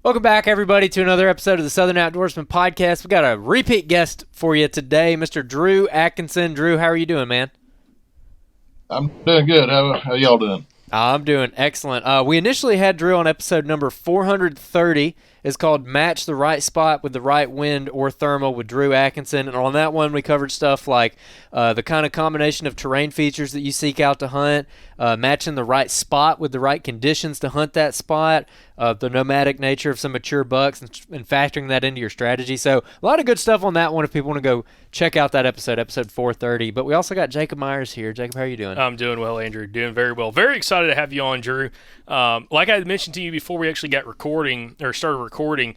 Welcome back, everybody, to another episode of the Southern Outdoorsman Podcast. We got a repeat guest for you today, Mr. Drew Atkinson. Drew, how are you doing, man? I'm doing good. How y'all doing? I'm doing excellent. We initially had Drew on episode number 430. It's called Match the Right Spot with the Right Wind or Thermal with Drew Atkinson. And on that one, we covered stuff like the kind of combination of terrain features that you seek out to hunt, matching the right spot with the right conditions to hunt that spot, the nomadic nature of some mature bucks, and factoring that into your strategy. So a lot of good stuff on that one if people want to go check out that episode 430. But we also got Jacob Myers here. Jacob, how are you doing? I'm doing well, Andrew. Doing very well. Very excited to have you on, Drew. Like I had mentioned to you before we actually got started recording,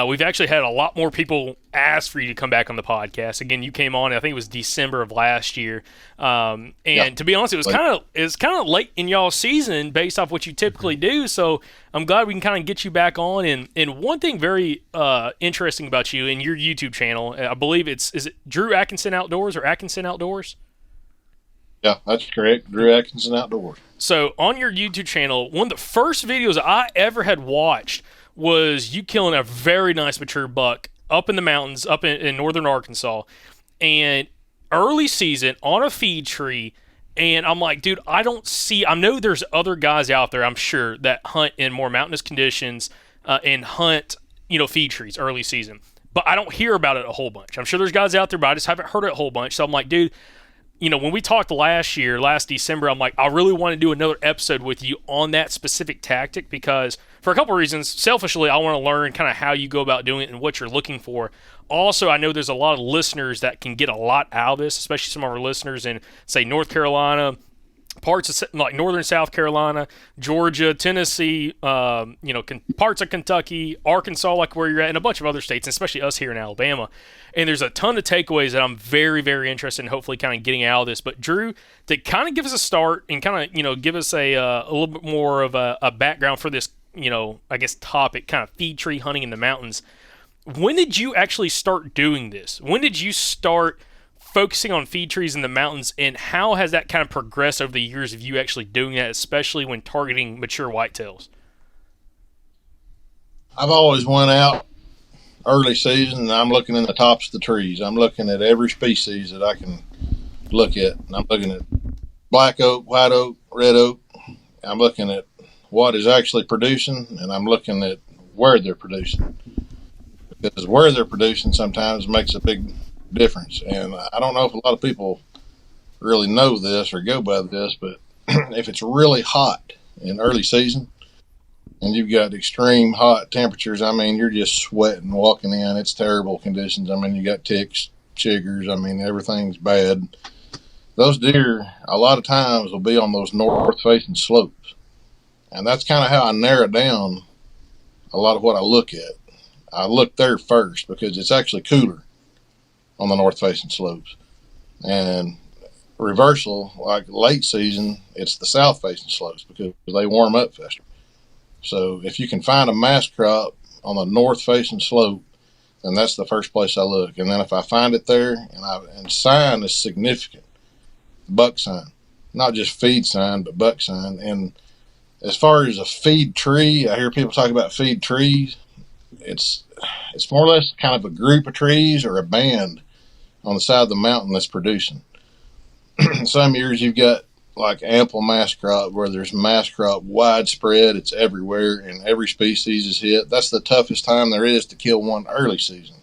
we've actually had a lot more people ask for you to come back on the podcast. Again, you came on, I think it was December of last year. To be honest, it was kind of late in y'all's season based off what you typically do. So I'm glad we can kind of get you back on. And one thing very interesting about you and your YouTube channel, I believe is it Drew Atkinson Outdoors or Atkinson Outdoors? Yeah, that's correct. Drew Atkinson Outdoors. So on your YouTube channel, one of the first videos I ever had watched was you killing a very nice mature buck up in the mountains, up in northern Arkansas, and early season on a feed tree. And I'm like, dude, I know there's other guys out there, I'm sure, that hunt in more mountainous conditions and hunt, feed trees early season. But I don't hear about it a whole bunch. I'm sure there's guys out there, but I just haven't heard it a whole bunch. So I'm like, dude, when we talked last December, I'm like, I really want to do another episode with you on that specific tactic because for a couple of reasons. Selfishly, I want to learn kind of how you go about doing it and what you're looking for. Also, I know there's a lot of listeners that can get a lot out of this, especially some of our listeners in, say, North Carolina, parts of like northern South Carolina, Georgia, Tennessee, parts of Kentucky, Arkansas, like where you're at, and a bunch of other states, especially us here in Alabama. And there's a ton of takeaways that I'm very, very interested in hopefully kind of getting out of this. But Drew, to kind of give us a start and kind of, give us a little bit more of a background for this, topic, kind of feed tree hunting in the mountains. When did you actually start doing this? When did you start focusing on feed trees in the mountains, and how has that kind of progressed over the years of you actually doing that, especially when targeting mature whitetails? I've always went out early season, and I'm looking in the tops of the trees. I'm looking at every species that I can look at. And I'm looking at black oak, white oak, red oak. I'm looking at what is actually producing, and I'm looking at where they're producing. Because where they're producing sometimes makes a big difference. And I don't know if a lot of people really know this or go by this, but if it's really hot in early season and you've got extreme hot temperatures, you're just sweating walking in. It's terrible conditions. You got ticks, chiggers. Everything's bad. Those deer a lot of times will be on those north facing slopes. And that's kind of how I narrow down a lot of what I look at. I look there first because it's actually cooler on the north facing slopes. And reversal, like late season, it's the south facing slopes because they warm up faster. So if you can find a mass crop on the north facing slope, then that's the first place I look. And then if I find it there, and sign is significant, buck sign, not just feed sign, but buck sign. And as far as a feed tree, I hear people talk about feed trees. It's more or less kind of a group of trees or a band on the side of the mountain that's producing. Some years you've got like ample mass crop where there's mass crop widespread. It's everywhere and every species is hit. That's the toughest time there is to kill one early season.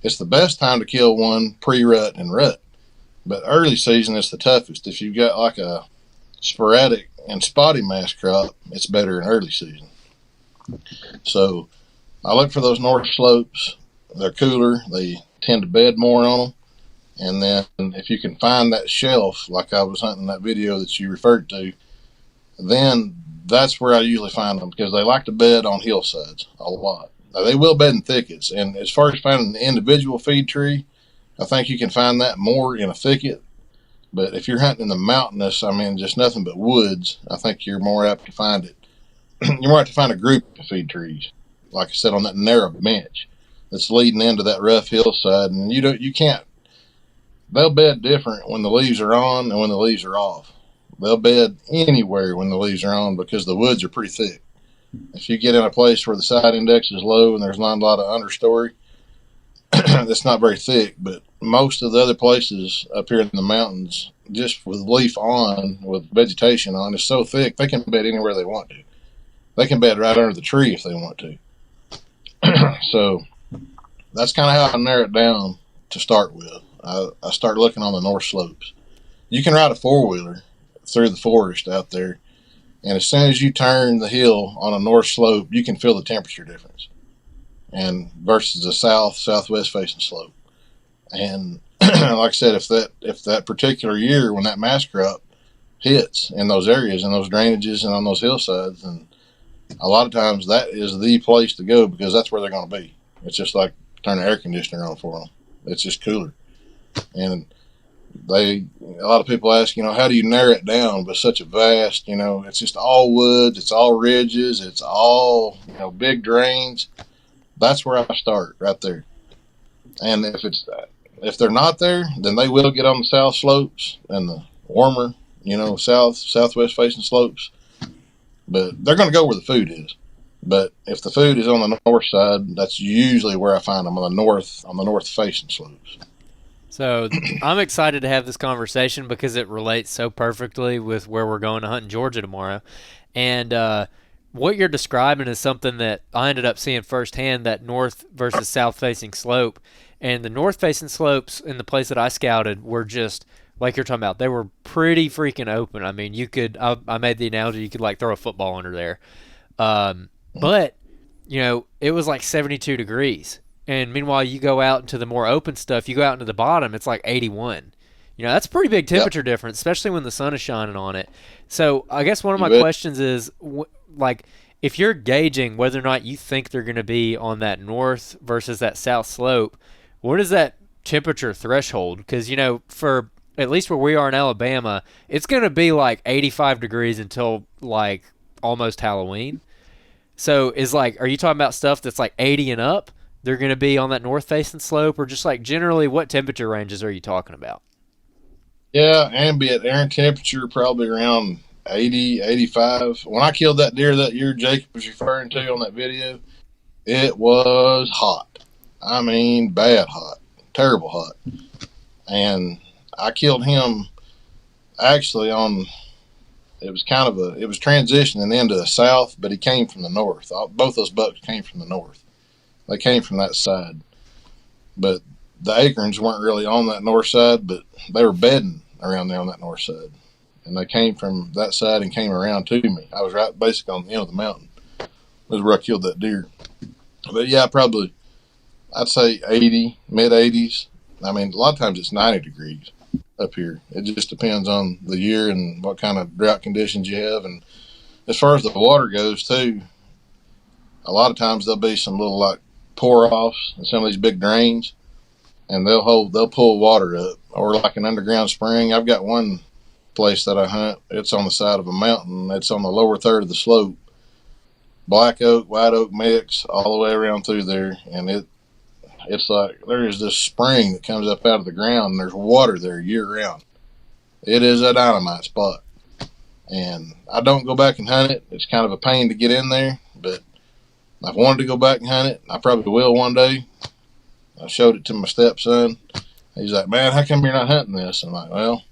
It's the best time to kill one pre-rut and rut. But early season is the toughest. If you've got like a sporadic and spotty mass crop, it's better in early season. So I look for those north slopes. They're cooler. They tend to bed more on them. And then if you can find that shelf, like I was hunting that video that you referred to, then that's where I usually find them because they like to bed on hillsides a lot. Now, they will bed in thickets. And as far as finding the individual feed tree, I think you can find that more in a thicket. But if you're hunting in the mountainous, just nothing but woods, I think you're more apt to find it. You're more apt to find a group of feed trees, like I said, on that narrow bench that's leading into that rough hillside. And you can't, they'll bed different when the leaves are on and when the leaves are off. They'll bed anywhere when the leaves are on because the woods are pretty thick. If you get in a place where the side index is low and there's not a lot of understory, it's not very thick. But most of the other places up here in the mountains, just with leaf on, with vegetation on, is so thick they can bed anywhere they want to. They can bed right under the tree if they want to. So that's kind of how I narrow it down to start with. I start looking on the north slopes. You can ride a four-wheeler through the forest out there, and as soon as you turn the hill on a north slope, you can feel the temperature difference, and versus the southwest facing slope. And like I said, if that particular year when that mass crop hits in those areas, in those drainages, and on those hillsides, and a lot of times that is the place to go because that's where they're going to be. It's just like turn the air conditioner on for them. It's just cooler. And a lot of people ask, how do you narrow it down? But such a vast, it's just all woods, it's all ridges, it's all, big drains. That's where I start, right there. And if they're not there, then they will get on the south slopes and the warmer, southwest facing slopes. But they're going to go where the food is. But if the food is on the north side, that's usually where I find them, on the north facing slopes. So I'm excited to have this conversation because it relates so perfectly with where we're going to hunt in Georgia tomorrow. And what you're describing is something that I ended up seeing firsthand, that north versus south facing slope. And the north facing slopes in the place that I scouted were just like you're talking about. They were pretty freaking open. I mean, I made the analogy, you could like throw a football under there. But, it was like 72 degrees. And meanwhile, you go out into the more open stuff, you go out into the bottom, it's like 81. That's a pretty big temperature difference, especially when the sun is shining on it. So I guess one of my questions is, if you're gauging whether or not you think they're going to be on that north versus that south slope, what is that temperature threshold? Because, for at least where we are in Alabama, it's going to be like 85 degrees until like almost Halloween. So are you talking about stuff that's like 80 and up? They're going to be on that north-facing slope, or just like generally what temperature ranges are you talking about? Yeah, ambient air temperature probably around 80, 85. When I killed that deer that year Jacob was referring to on that video, it was hot. I mean, bad hot, terrible hot. And I killed him actually it was transitioning into the south, but he came from the north. Both those bucks came from the north. They came from that side. But the acorns weren't really on that north side, but they were bedding around there on that north side. And they came from that side and came around to me. I was right basically on the end of the mountain. That's where I killed that deer. But yeah, I'd say 80, mid-80s. I mean, a lot of times it's 90 degrees up here. It just depends on the year and what kind of drought conditions you have. And as far as the water goes, too, a lot of times there'll be some little like pour-offs in some of these big drains, and they'll pull water up, or like an underground spring. I've got one place that I hunt. It's on the side of a mountain. It's on the lower third of the slope. Black oak, white oak mix all the way around through there, and it's like there is this spring that comes up out of the ground, and there's water there year round. It is a dynamite spot, and I don't go back and hunt it. It's kind of a pain to get in there, but I've wanted to go back and hunt it. I probably will one day. I showed it to my stepson. He's like, "Man, how come you're not hunting this?" I'm like, "Well,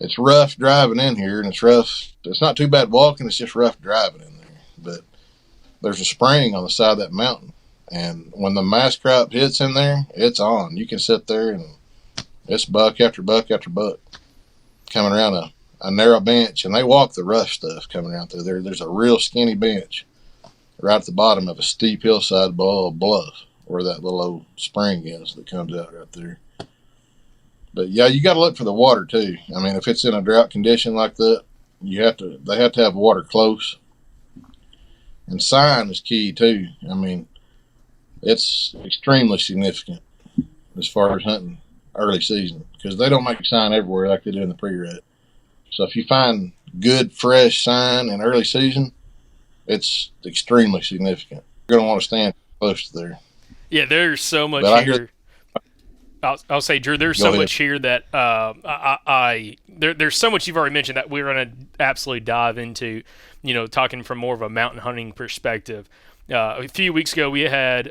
it's rough driving in here, and it's rough. It's not too bad walking. It's just rough driving in there. But there's a spring on the side of that mountain, and when the mass crop hits in there, it's on. You can sit there, and it's buck after buck after buck coming around a narrow bench, and they walk the rough stuff coming around through there. There's a real skinny bench right at the bottom of a steep hillside below a bluff where that little old spring is that comes out right there. But yeah, you got to look for the water too. I mean, if it's in a drought condition like that, they have to have water close. And sign is key too. I mean, it's extremely significant as far as hunting early season, because they don't make sign everywhere like they do in the pre-rut. So if you find good fresh sign in early season, it's extremely significant. You're going to want to stand close to there. Yeah, there's so much but here. I'll say, Drew, there's Go so ahead. much here that there's so much you've already mentioned that we're going to absolutely dive into, talking from more of a mountain hunting perspective. A few weeks ago, we had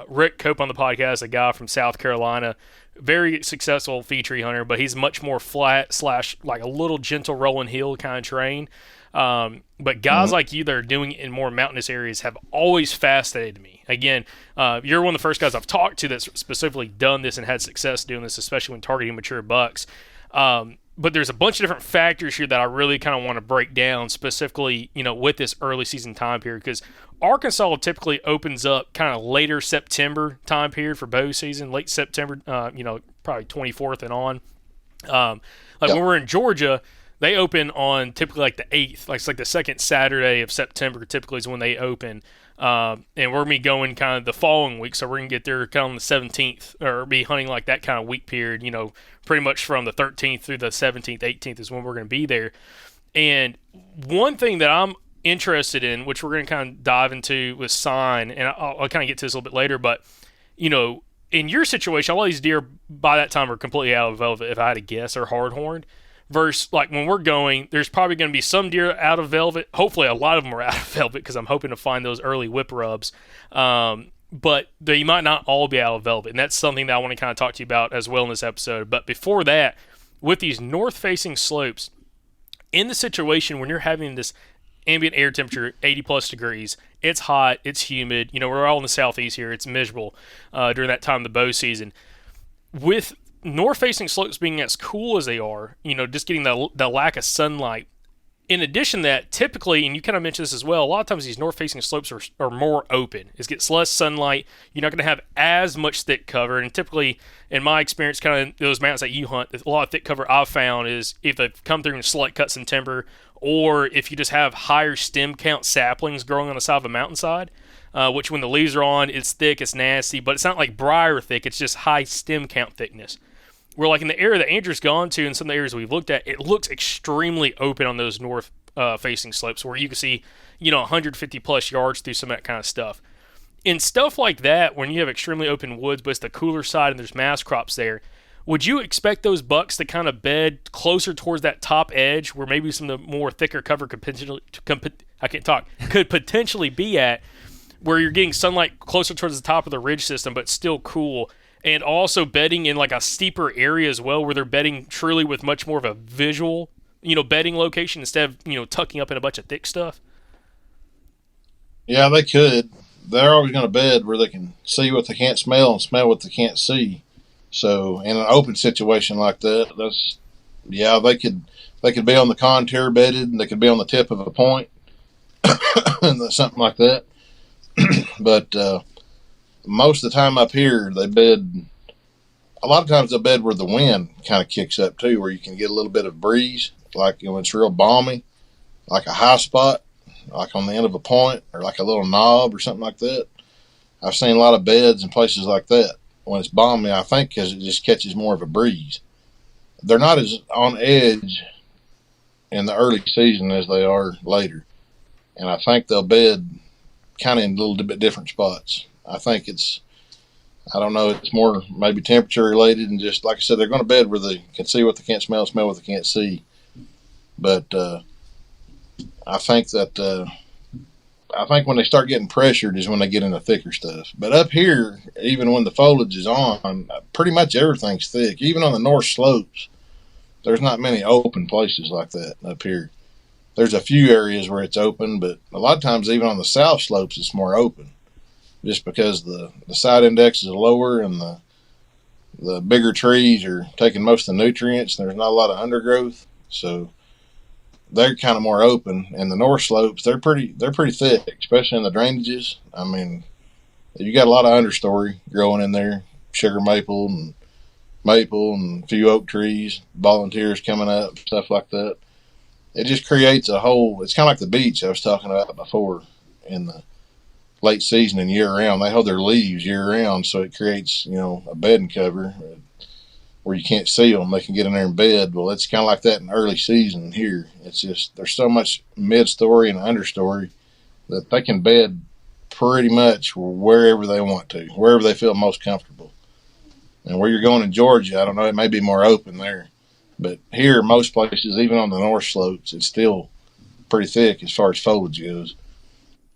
Rick Cope on the podcast, a guy from South Carolina, very successful fee tree hunter, but he's much more flat / like a little gentle rolling hill kind of terrain. But guys like you that are doing it in more mountainous areas have always fascinated me. Again, you're one of the first guys I've talked to that's specifically done this and had success doing this, especially when targeting mature bucks. But there's a bunch of different factors here that I really kind of want to break down, specifically, with this early season time period, because Arkansas typically opens up kind of later September time period for bow season, late September, probably 24th and on. When we're in Georgia, they open on typically like the 8th, like it's like the second Saturday of September typically is when they open. And we're going to be going kind of the following week, so we're going to get there kind of on the 17th, or be hunting like that kind of week period, pretty much from the 13th through the 17th, 18th is when we're going to be there. And one thing that I'm interested in, which we're going to kind of dive into with sign, and I'll kind of get to this a little bit later, but, in your situation, a lot of these deer by that time are completely out of velvet, if I had to guess, or hard-horned. Versus, like, when we're going, there's probably going to be some deer out of velvet. Hopefully, a lot of them are out of velvet because I'm hoping to find those early whip rubs. But they might not all be out of velvet, and that's something that I want to kind of talk to you about as well in this episode. But before that, with these north-facing slopes, in the situation when you're having this ambient air temperature, 80-plus degrees, it's hot, it's humid. We're all in the southeast here. It's miserable during that time of the bow season. With north-facing slopes being as cool as they are, just getting the lack of sunlight. In addition to that, typically, and you kind of mentioned this as well, a lot of times these north-facing slopes are more open. It gets less sunlight. You're not going to have as much thick cover. And typically, in my experience, kind of those mountains that you hunt, a lot of thick cover I've found is if they've come through and select cuts in timber, or if you just have higher stem count saplings growing on the side of a mountainside. Which when the leaves are on, it's thick, it's nasty, but it's not like briar thick, it's just high stem count thickness. Where like in the area that Andrew's gone to and some of the areas we've looked at, it looks extremely open on those north facing slopes where you can see, 150 plus yards through some of that kind of stuff. In stuff like that, when you have extremely open woods, but it's the cooler side and there's mass crops there, would you expect those bucks to kind of bed closer towards that top edge where maybe some of the more thicker cover could potentially be at, where you're getting sunlight closer towards the top of the ridge system, but still cool? And also bedding in like a steeper area as well, where they're bedding truly with much more of a visual, bedding location instead of, tucking up in a bunch of thick stuff. Yeah, they could. They're always going to bed where they can see what they can't smell and smell what they can't see. So in an open situation like that, they could be on the contour bedded, and they could be on the tip of a point, and something like that. But most of the time up here, they bed. A lot of times they bed where the wind kind of kicks up too, where you can get a little bit of breeze, like when it's real balmy, like a high spot, like on the end of a point, or like a little knob or something like that. I've seen a lot of beds in places like that when it's balmy, I think, because it just catches more of a breeze. They're not as on edge in the early season as they are later. And I think they'll bed kind of in a little bit different spots. I think it's more maybe temperature related, and just like I said, they're going to bed where they can see what they can't smell what they can't see. But I think when they start getting pressured is when they get into thicker stuff. But up here, even when the foliage is on, pretty much everything's thick. Even on the north slopes, there's not many open places like that up here. There's a few areas where it's open, but a lot of times even on the south slopes it's more open, just because the side index is lower and the bigger trees are taking most of the nutrients, and there's not a lot of undergrowth, so they're kind of more open. And the north slopes, they're pretty thick, especially in the drainages. I mean, you got a lot of understory growing in there, sugar maple and a few oak trees, volunteers coming up, stuff like that. It just creates a whole, it's kind of like the beach I was talking about before in the late season and year round. They hold their leaves year round, so it creates, a bedding cover where you can't see them. They can get in there and bed. Well, it's kind of like that in early season here. It's just, there's so much mid-story and understory that they can bed pretty much wherever they want to, wherever they feel most comfortable. And where you're going in Georgia, I don't know, it may be more open there. But here, most places, even on the north slopes, it's still pretty thick as far as foliage goes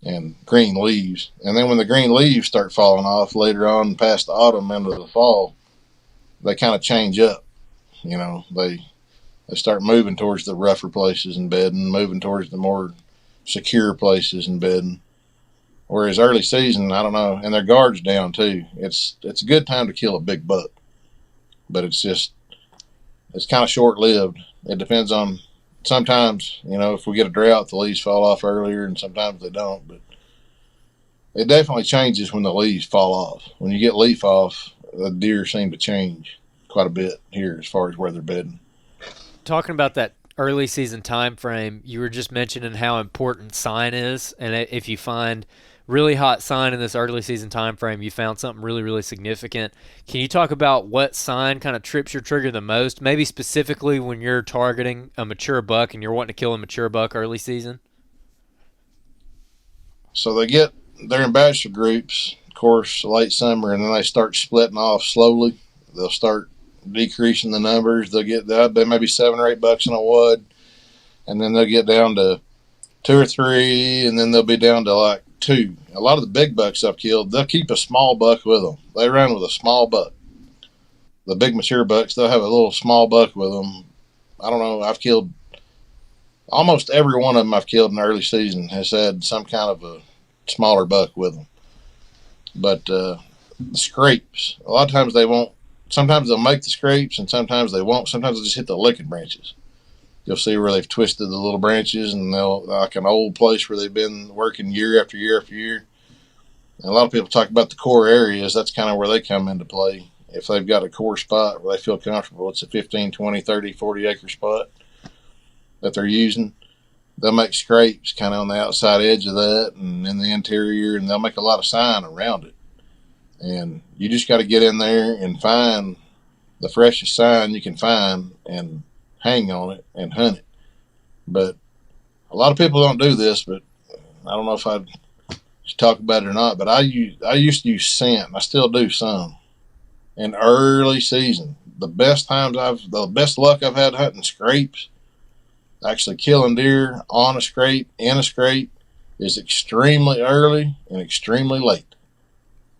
and green leaves. And then when the green leaves start falling off later on past the autumn into the fall, they kind of change up. You know, they start moving towards the rougher places and bedding, moving towards the more secure places and bedding. Whereas early season, I don't know, and their guard's down too. It's a good time to kill a big buck, but it's kind of short lived. It depends on, sometimes, you know, if we get a drought, the leaves fall off earlier, and sometimes they don't. But it definitely changes when the leaves fall off. When you get leaf off, the deer seem to change quite a bit here as far as where they're bedding. Talking about that early season time frame, you were just mentioning how important sign is, and if you find really hot sign in this early season time frame, you found something really, really significant. Can you talk about what sign kind of trips your trigger the most, maybe specifically when you're targeting a mature buck and you're wanting to kill a mature buck early season? So they're in bachelor groups, of course, late summer, and then they start splitting off slowly. They'll start decreasing the numbers. They'll get maybe 7 or 8 bucks in a wad, and then they'll get down to 2 or 3, and then they'll be down to like 2. A lot of the big bucks I've killed, they'll keep a small buck with them. They run with a small buck. The big mature bucks, they'll have a little small buck with them. I don't know. I've killed almost every one of them I've killed in the early season has had some kind of a smaller buck with them. But the scrapes, a lot of times they won't. Sometimes they'll make the scrapes, and sometimes they won't. Sometimes they'll just hit the licking branches. You'll see where they've twisted the little branches, and they'll, like an old place where they've been working year after year after year. And a lot of people talk about the core areas. That's kind of where they come into play. If they've got a core spot where they feel comfortable, it's a 15, 20, 30, 40 acre spot that they're using. They'll make scrapes kind of on the outside edge of that and in the interior, and they'll make a lot of sign around it. And you just got to get in there and find the freshest sign you can find and hang on it and hunt it. But a lot of people don't do this, but I don't know if I'd talk about it or not, but I used to use scent, and I still do some. In early season, the best luck I've had hunting scrapes, actually killing deer on a scrape, in a scrape, is extremely early and extremely late.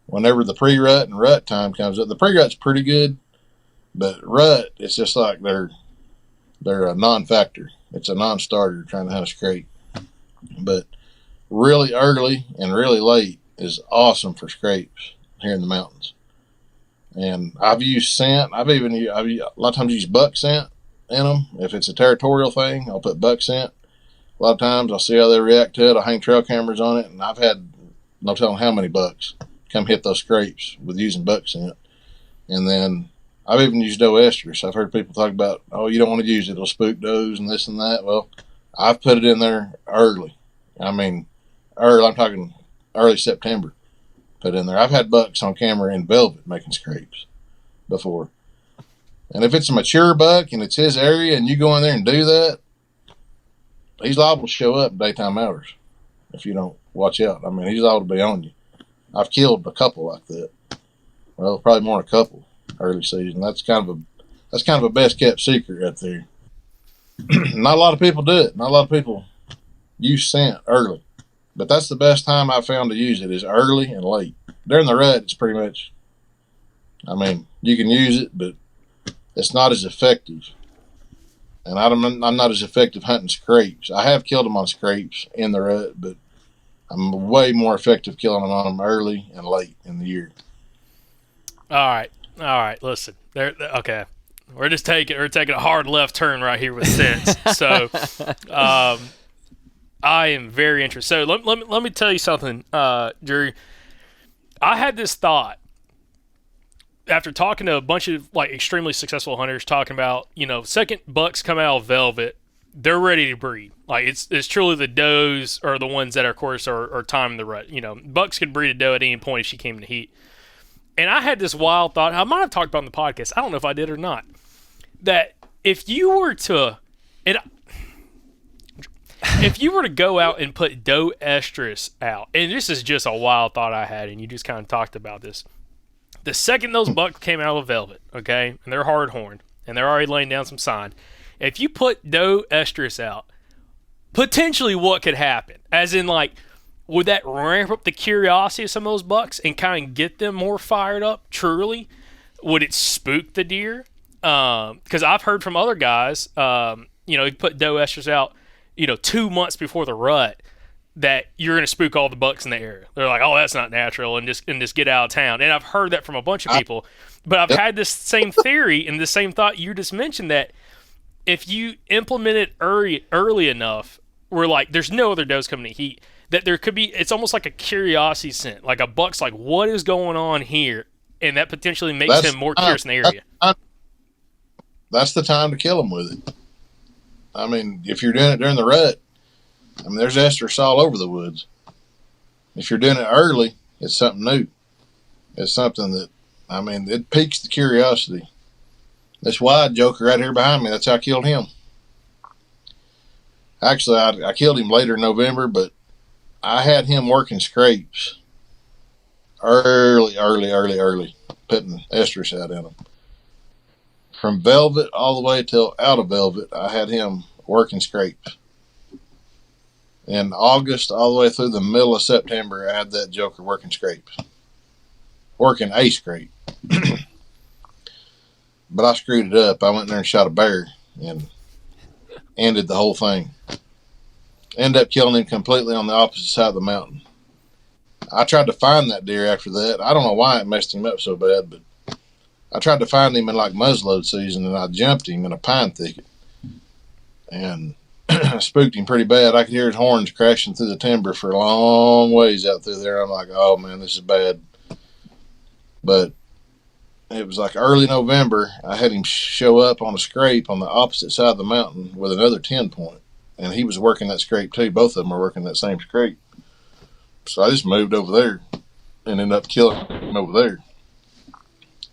Whenever the pre-rut and rut time comes up, the pre-rut's pretty good, but rut, it's just like they're a non-factor. It's a non-starter trying to hunt a scrape. But really early and really late is awesome for scrapes here in the mountains. And I've used scent. I've a lot of times used buck scent in them. If it's a territorial thing, I'll put buck scent. A lot of times I'll see how they react to it. I'll hang trail cameras on it, and I've had no telling how many bucks come hit those scrapes with using buck scent. And then I've even used doe estrus. I've heard people talk about, oh, you don't want to use it, it'll spook does and this and that. Well, I've put it in there early. I mean, I'm talking early September. Put in there. I've had bucks on camera in velvet making scrapes before. And if it's a mature buck and it's his area and you go in there and do that, he's liable to show up in daytime hours if you don't watch out. I mean, he's liable to be on you. I've killed a couple like that. Well, probably more than a couple early season. That's kind of a best kept secret right there. Not a lot of people do it. Not a lot of people use scent early. But that's the best time I've found to use it, is early and late. During the rut, it's pretty much, I mean, you can use it, but it's not as effective. And I'm not as effective hunting scrapes. I have killed them on scrapes in the rut, but I'm way more effective killing them on them early and late in the year. All right. Listen, okay. We're taking a hard left turn right here with sense. So, I am very interested. So let me tell you something, Drew. I had this thought after talking to a bunch of like extremely successful hunters, talking about, second bucks come out of velvet, they're ready to breed. Like it's truly the does are the ones that of course are timing the rut. Bucks could breed a doe at any point if she came in the heat. And I had this wild thought. I might have talked about it on the podcast. I don't know if I did or not. That if you were to go out and put doe estrus out, and this is just a wild thought I had, and you just kind of talked about this, The second those bucks came out of the velvet, okay, and they're hard horned, and they're already laying down some sign. If you put doe estrus out, potentially what could happen? As in, like, would that ramp up the curiosity of some of those bucks and kind of get them more fired up? Truly, would it spook the deer? Because I've heard from other guys, you put doe estrus out, 2 months before the rut, that you're going to spook all the bucks in the area. They're like, oh, that's not natural, and just get out of town. And I've heard that from a bunch of people. But I've had this same theory and the same thought you just mentioned, that if you implement it early enough, where, like, there's no other does coming to heat, that there could be, it's almost like a curiosity scent. Like a buck's like, what is going on here? And that potentially makes him more curious in the area. That's the time to kill him with it. I mean, if you're doing it during the rut, there's estrus all over the woods. If you're doing it early, it's something new. It's something that, it piques the curiosity. This wide joker right here behind me, that's how I killed him. Actually, I killed him later in November, but I had him working scrapes early, putting estrus out in them. From velvet all the way till out of velvet, I had him working scrapes. In August, all the way through the middle of September, I had that joker working scrapes. Working a scrape. But I screwed it up. I went in there and shot a bear and ended the whole thing. Ended up killing him completely on the opposite side of the mountain. I tried to find that deer after that. I don't know why it messed him up so bad, but I tried to find him in like muzzleload season, and I jumped him in a pine thicket. And spooked him pretty bad. I could hear his horns crashing through the timber for a long ways out through there. I'm like, oh man, this is bad. But it was like early November. I had him show up on a scrape on the opposite side of the mountain with another 10 point. And he was working that scrape too. Both of them were working that same scrape. So I just moved over there and ended up killing him over there.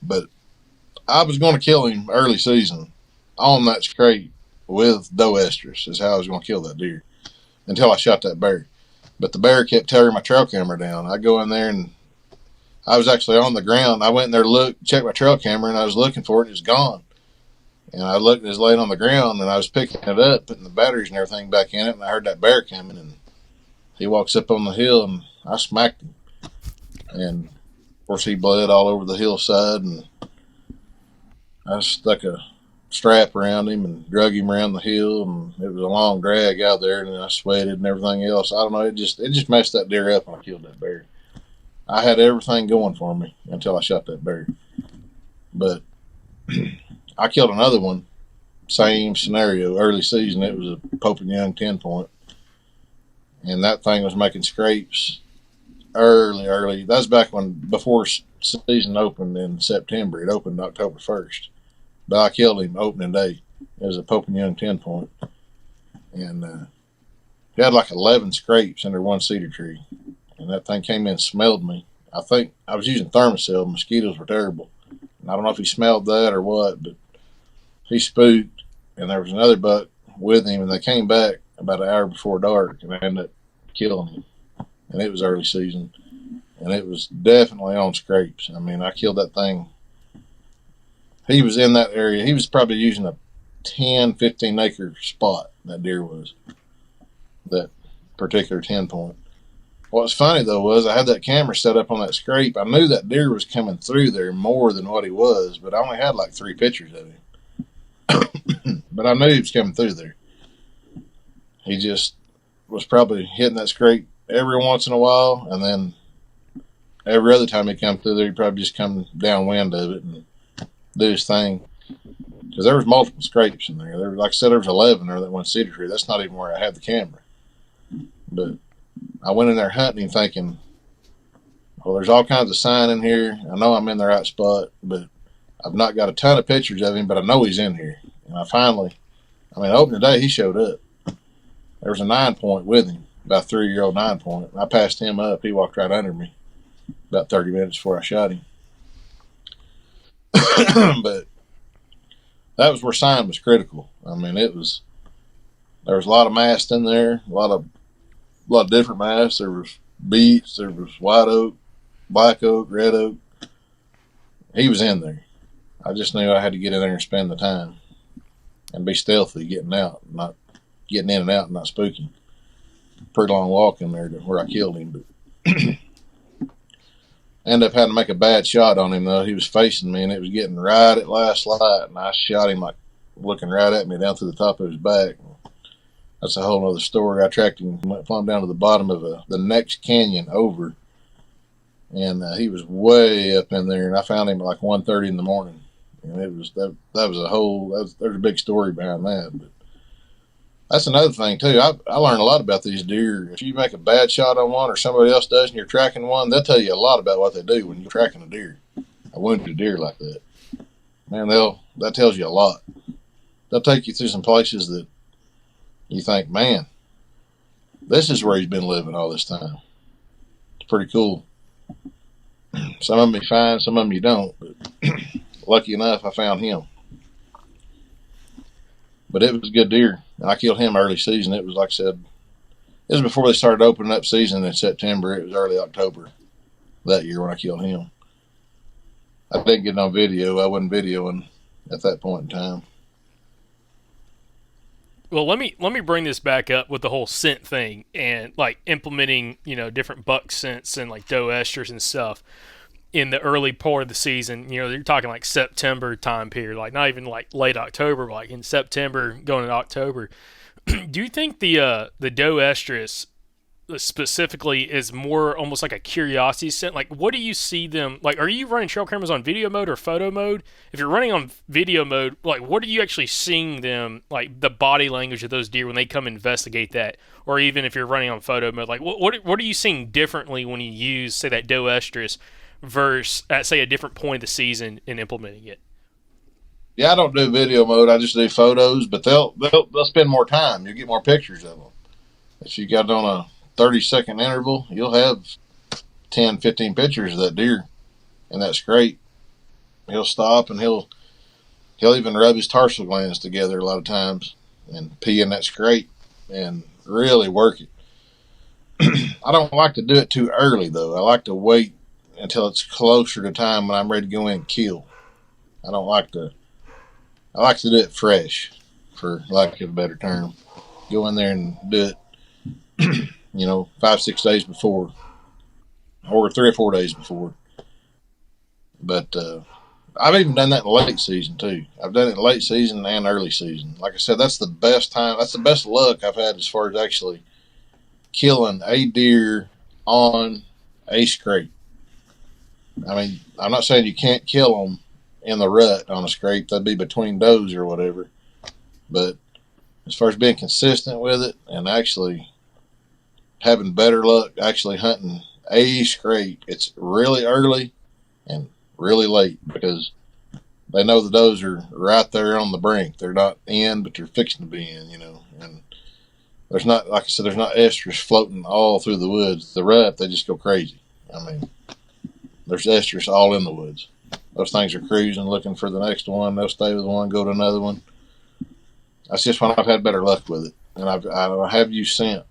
But I was going to kill him early season on that scrape with doe estrus is how I was going to kill that deer until I shot that bear. But the bear kept tearing my trail camera down. I go in there and I was actually on the ground. I went in there to check my trail camera, and I was looking for it. It was gone. And I looked, it was laying on the ground, and I was picking it up, putting the batteries and everything back in it, and I heard that bear coming, and he walks up on the hill, and I smacked him. And of course he bled all over the hillside, and I stuck a strap around him and drug him around the hill, and it was a long drag out there, and I sweated and everything else. I don't know, it just messed that deer up when I killed that bear. I had everything going for me until I shot that bear. But I killed another one, same scenario, early season. It was a Pope and Young 10 point, and that thing was making scrapes early. That was back before season opened in September. It opened October 1st. But I killed him opening day. It was a Pope and Young 10 point. And he had like 11 scrapes under one cedar tree. And that thing came in and smelled me. I think I was using Thermacell. Mosquitoes were terrible. And I don't know if he smelled that or what, but he spooked. And there was another buck with him, and they came back about an hour before dark, and I ended up killing him. And it was early season. And it was definitely on scrapes. I killed that thing. He was in that area. He was probably using a 10, 15 acre spot, that deer was. That particular 10 point. What's funny, though, was I had that camera set up on that scrape. I knew that deer was coming through there more than what he was, but I only had like 3 pictures of him. But I knew he was coming through there. He just was probably hitting that scrape every once in a while, and then every other time he come through there, he'd probably just come downwind of it and do his thing. Because there was multiple scrapes in there. Like I said, there was 11 there that one cedar tree. That's not even where I had the camera. But I went in there hunting thinking, well, there's all kinds of sign in here. I know I'm in the right spot, but I've not got a ton of pictures of him, but I know he's in here. And I finally, opening day, he showed up. There was a 9 point with him, about 3-year-old 9 point. I passed him up. He walked right under me about 30 minutes before I shot him. But that was where sign was critical. There was a lot of mast in there, a lot of different masts. There was beech, there was white oak, black oak, red oak. he was in there. I just knew I had to get in there and spend the time and be stealthy, getting out, not getting in and out, and not spooking. Pretty long walk in there to where I killed him, but ended up having to make a bad shot on him though. He was facing me, and it was getting right at last light, and I shot him like looking right at me down through the top of his back. That's a whole other story. I tracked him, plumb down to the bottom of the next canyon over, and he was way up in there, and I found him at like 1:30 in the morning, and it was that was a whole there's a big story behind that. But that's another thing too. I learned a lot about these deer. If you make a bad shot on one, or somebody else does, and you're tracking one, they'll tell you a lot about what they do when you're tracking a deer, a wounded deer like that. Man, that tells you a lot. They'll take you through some places that you think, man, this is where he's been living all this time. It's pretty cool. Some of them you find, some of them you don't. But lucky enough, I found him. But it was a good deer. I killed him early season. It was, like I said, it was before they started opening up season in September. It was early October that year when I killed him. I didn't get it on video. I wasn't videoing at that point in time. Well, let me bring this back up with the whole scent thing and like implementing, different buck scents and like doe estrus and stuff in the early part of the season. You're talking like September time period, like not even like late October, but like in September going into October. Do you think the doe estrus specifically is more almost like a curiosity scent? Like, what do you see them like? Are you running trail cameras on video mode or photo mode? If you're running on video mode, like, what are you actually seeing them, like the body language of those deer when they come investigate that? Or even if you're running on photo mode, like what are you seeing differently when you use, say, that doe estrus versus at, say, a different point of the season in implementing it? Yeah, I don't do video mode. I just do photos, but they'll spend more time. You get more pictures of them. If you got on a 30-second interval, you'll have 10, 15 pictures of that deer in that scrape. He'll stop and he'll even rub his tarsal glands together a lot of times and pee in that scrape and really work it. I don't like to do it too early though. I like to wait until it's closer to time when I'm ready to go in and kill. I like to do it fresh, for lack of a better term. Go in there and do it 5-6 days before, or 3 or 4 days before. But I've even done that in late season too. I've done it in late season and early season. Like I said, that's the best time. That's the best luck I've had as far as actually killing a deer on a scrape. I mean, I'm not saying you can't kill them in the rut on a scrape. That'd be between does or whatever. But as far as being consistent with it and actually having better luck actually hunting a scrape, it's really early and really late because they know the does are right there on the brink. They're not in, but they're fixing to be in, and there's not, like I said, there's not estrus floating all through the woods. The rut, they just go crazy. I mean, there's estrus all in the woods. Those things are cruising, looking for the next one. They'll stay with one, go to another one. That's just when I've had better luck with it. And I have used scent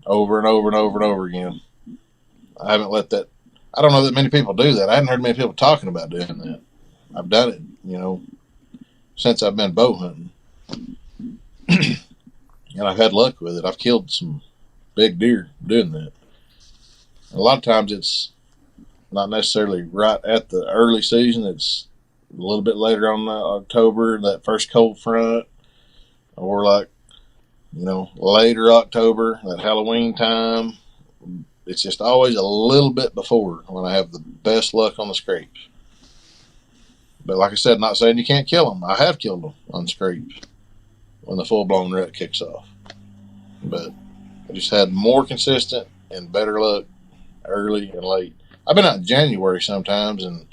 over and over and over and over again. I haven't let that. I don't know that many people do that. I haven't heard many people talking about doing that. I've done it, since I've been bow hunting. And I've had luck with it. I've killed some big deer doing that. And a lot of times it's not necessarily right at the early season. It's a little bit later on October, that first cold front, or like, later October, that Halloween time. It's just always a little bit before when I have the best luck on the scrapes. But like I said, not saying you can't kill them. I have killed them on scrapes when the full-blown rut kicks off. But I just had more consistent and better luck early and late. I've been out in January sometimes, and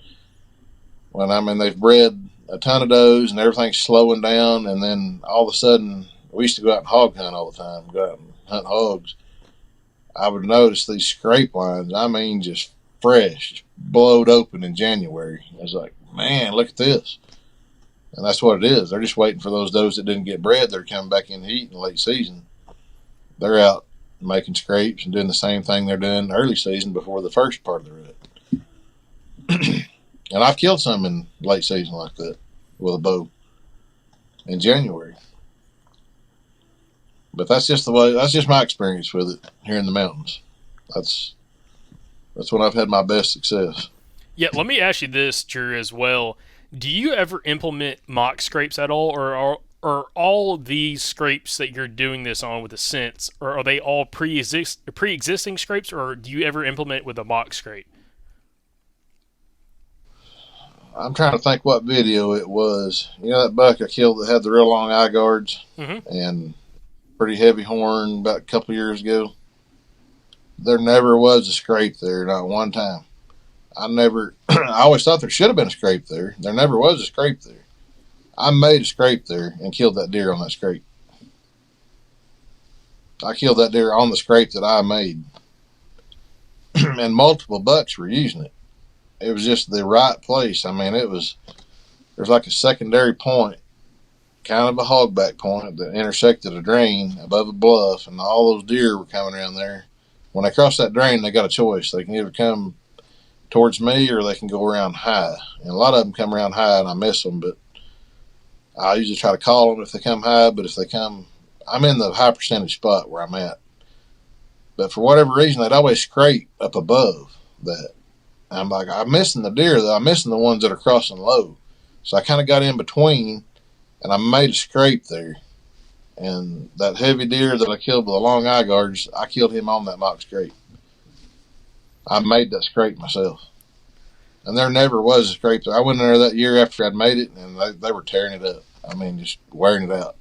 when they've bred a ton of does and everything's slowing down, and then all of a sudden, we used to go out and hog hunt all the time, go out and hunt hogs. I would notice these scrape lines, just fresh, just blowed open in January. I was like, man, look at this. And that's what it is. They're just waiting for those does that didn't get bred. They're coming back in heat in late season. They're out making scrapes and doing the same thing they're doing early season before the first part of the rut. And I've killed some in late season like that with a bow in January. But that's just the way. That's just my experience with it here in the mountains. That's when I've had my best success. Yeah, let me ask you this, Drew, as well. Do you ever implement mock scrapes at all, or are all these scrapes that you're doing this on with the scents, or are they all pre-existing scrapes, or do you ever implement with a mock scrape? I'm trying to think what video it was. You know that buck I killed that had the real long eye guards Mm-hmm. and pretty heavy horn about a couple years ago? There never was a scrape there, not one time. I always thought there should have been a scrape there. There never was a scrape there. I made a scrape there and killed that deer on that scrape. I killed that deer on the scrape that I made. And multiple bucks were using it. It was just the right place. I mean, there's like a secondary point, kind of a hogback point that intersected a drain above a bluff, and all those deer were coming around there. When they cross that drain, they got a choice. They can either come towards me or they can go around high. And a lot of them come around high, and I miss them, but I usually try to call them if they come high. But if they come, I'm in the high percentage spot where I'm at. But for whatever reason, they'd always scrape up above that. I'm like, I'm missing the deer, though. I'm missing the ones that are crossing low. So I kind of got in between, and I made a scrape there. And that heavy deer that I killed with the long eye guards, I killed him on that mock scrape. I made that scrape myself. And there never was a scrape there. I went in there that year after I'd made it, and they were tearing it up. I mean, just wearing it out.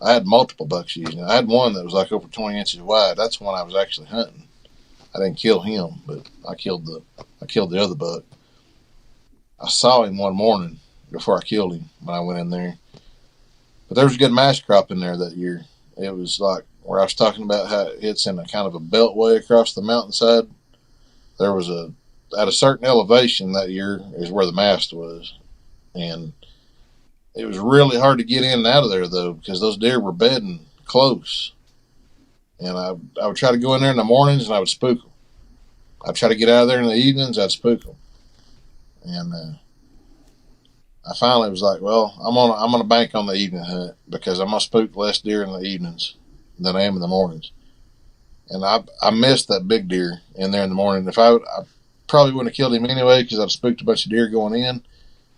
I had multiple bucks using it. I had one that was like over 20 inches wide. That's one I was actually hunting. I didn't kill him, but I killed the other buck. I saw him one morning before I killed him when I went in there. But there was a good mash crop in there that year. It was like where I was talking about how it's in a kind of a beltway across the mountainside. There was at a certain elevation that year is where the mast was. And it was really hard to get in and out of there, though, because those deer were bedding close. And I would try to go in there in the mornings, and I would spook them. I'd try to get out of there in the evenings, I'd spook them. And I finally was like, well, I'm gonna bank on the evening hunt because I'm gonna spook less deer in the evenings than I am in the mornings. And I missed that big deer in there in the morning. I probably wouldn't have killed him anyway because I'd spooked a bunch of deer going in.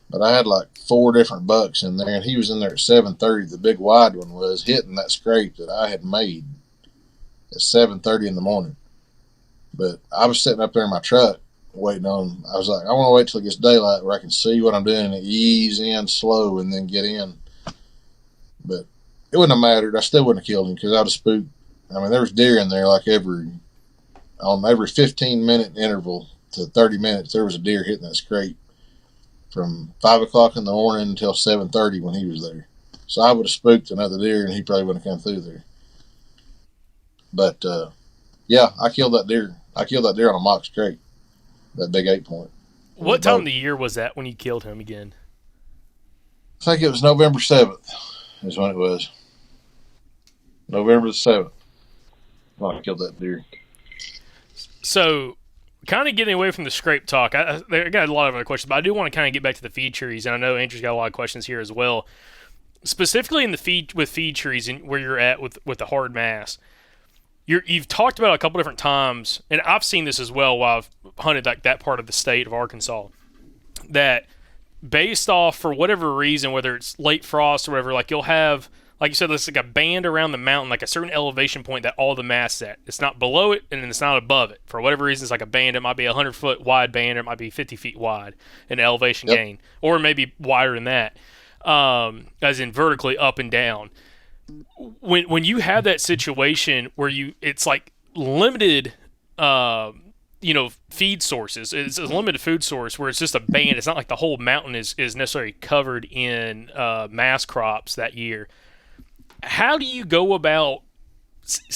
But I had like 4 different bucks in there, and he was in there at 7:30. The big wide one was hitting that scrape that I had made at 7:30 in the morning. But I was sitting up there in my truck waiting on. I was like, I want to wait till it gets daylight where I can see what I'm doing and ease in slow and then get in. But it wouldn't have mattered. I still wouldn't have killed him because I'd have spooked. I mean, there was deer in there like on every 15-minute interval to 30 minutes. There was a deer hitting that scrape from 5 o'clock in the morning until 7:30 when he was there. So I would have spooked another deer and he probably wouldn't have come through there. But yeah, I killed that deer. I killed that deer on a mock scrape, that big 8-point. What time of the year was that when you killed him again? I think it was November 7th is when it was. November the 7th when I killed that deer. So, kind of getting away from the scrape talk, I got a lot of other questions, but I do want to kind of get back to the feed trees, and I know Andrew's got a lot of questions here as well. Specifically in the feed trees and where you're at with the hard mass. You've talked about it a couple different times, and I've seen this as well while I've hunted like that part of the state of Arkansas, that based off for whatever reason, whether it's late frost or whatever, like you'll have, like you said, there's like a band around the mountain, like a certain elevation point that all the mass is at. It's not below it and it's not above it. For whatever reason, it's like a band. It might be a 100-foot wide band, or it might be 50 feet wide in elevation gain, or maybe wider than that, as in vertically up and down. When you have that situation where it's like limited, feed sources. It's a limited food source where it's just a band. It's not like the whole mountain is necessarily covered in mass crops that year. How do you go about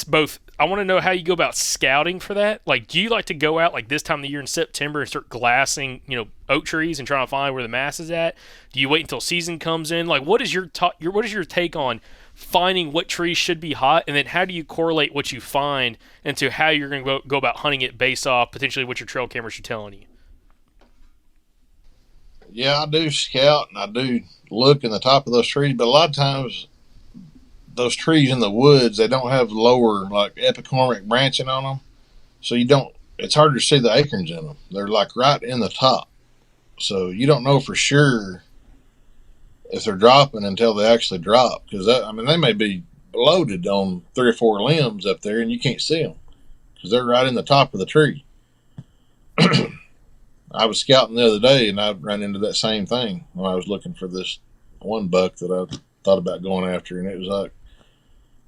both? I want to know how you go about scouting for that. Like, do you like to go out like this time of the year in September and start glassing, oak trees and trying to find where the mass is at? Do you wait until season comes in? Like, what is your take on finding what trees should be hot, and then how do you correlate what you find into how you're going to go about hunting it based off potentially what your trail cameras are telling you? Yeah, I do scout and I do look in the top of those trees, but a lot of times those trees in the woods, they don't have lower like epicormic branching on them, so you don't. It's hard to see the acorns in them. They're like right in the top, so you don't know for sure if they're dropping until they actually drop. Because I mean, they may be loaded on 3 or 4 limbs up there, and you can't see them because they're right in the top of the tree. I was scouting the other day, and I ran into that same thing when I was looking for this one buck that I thought about going after, and it was like,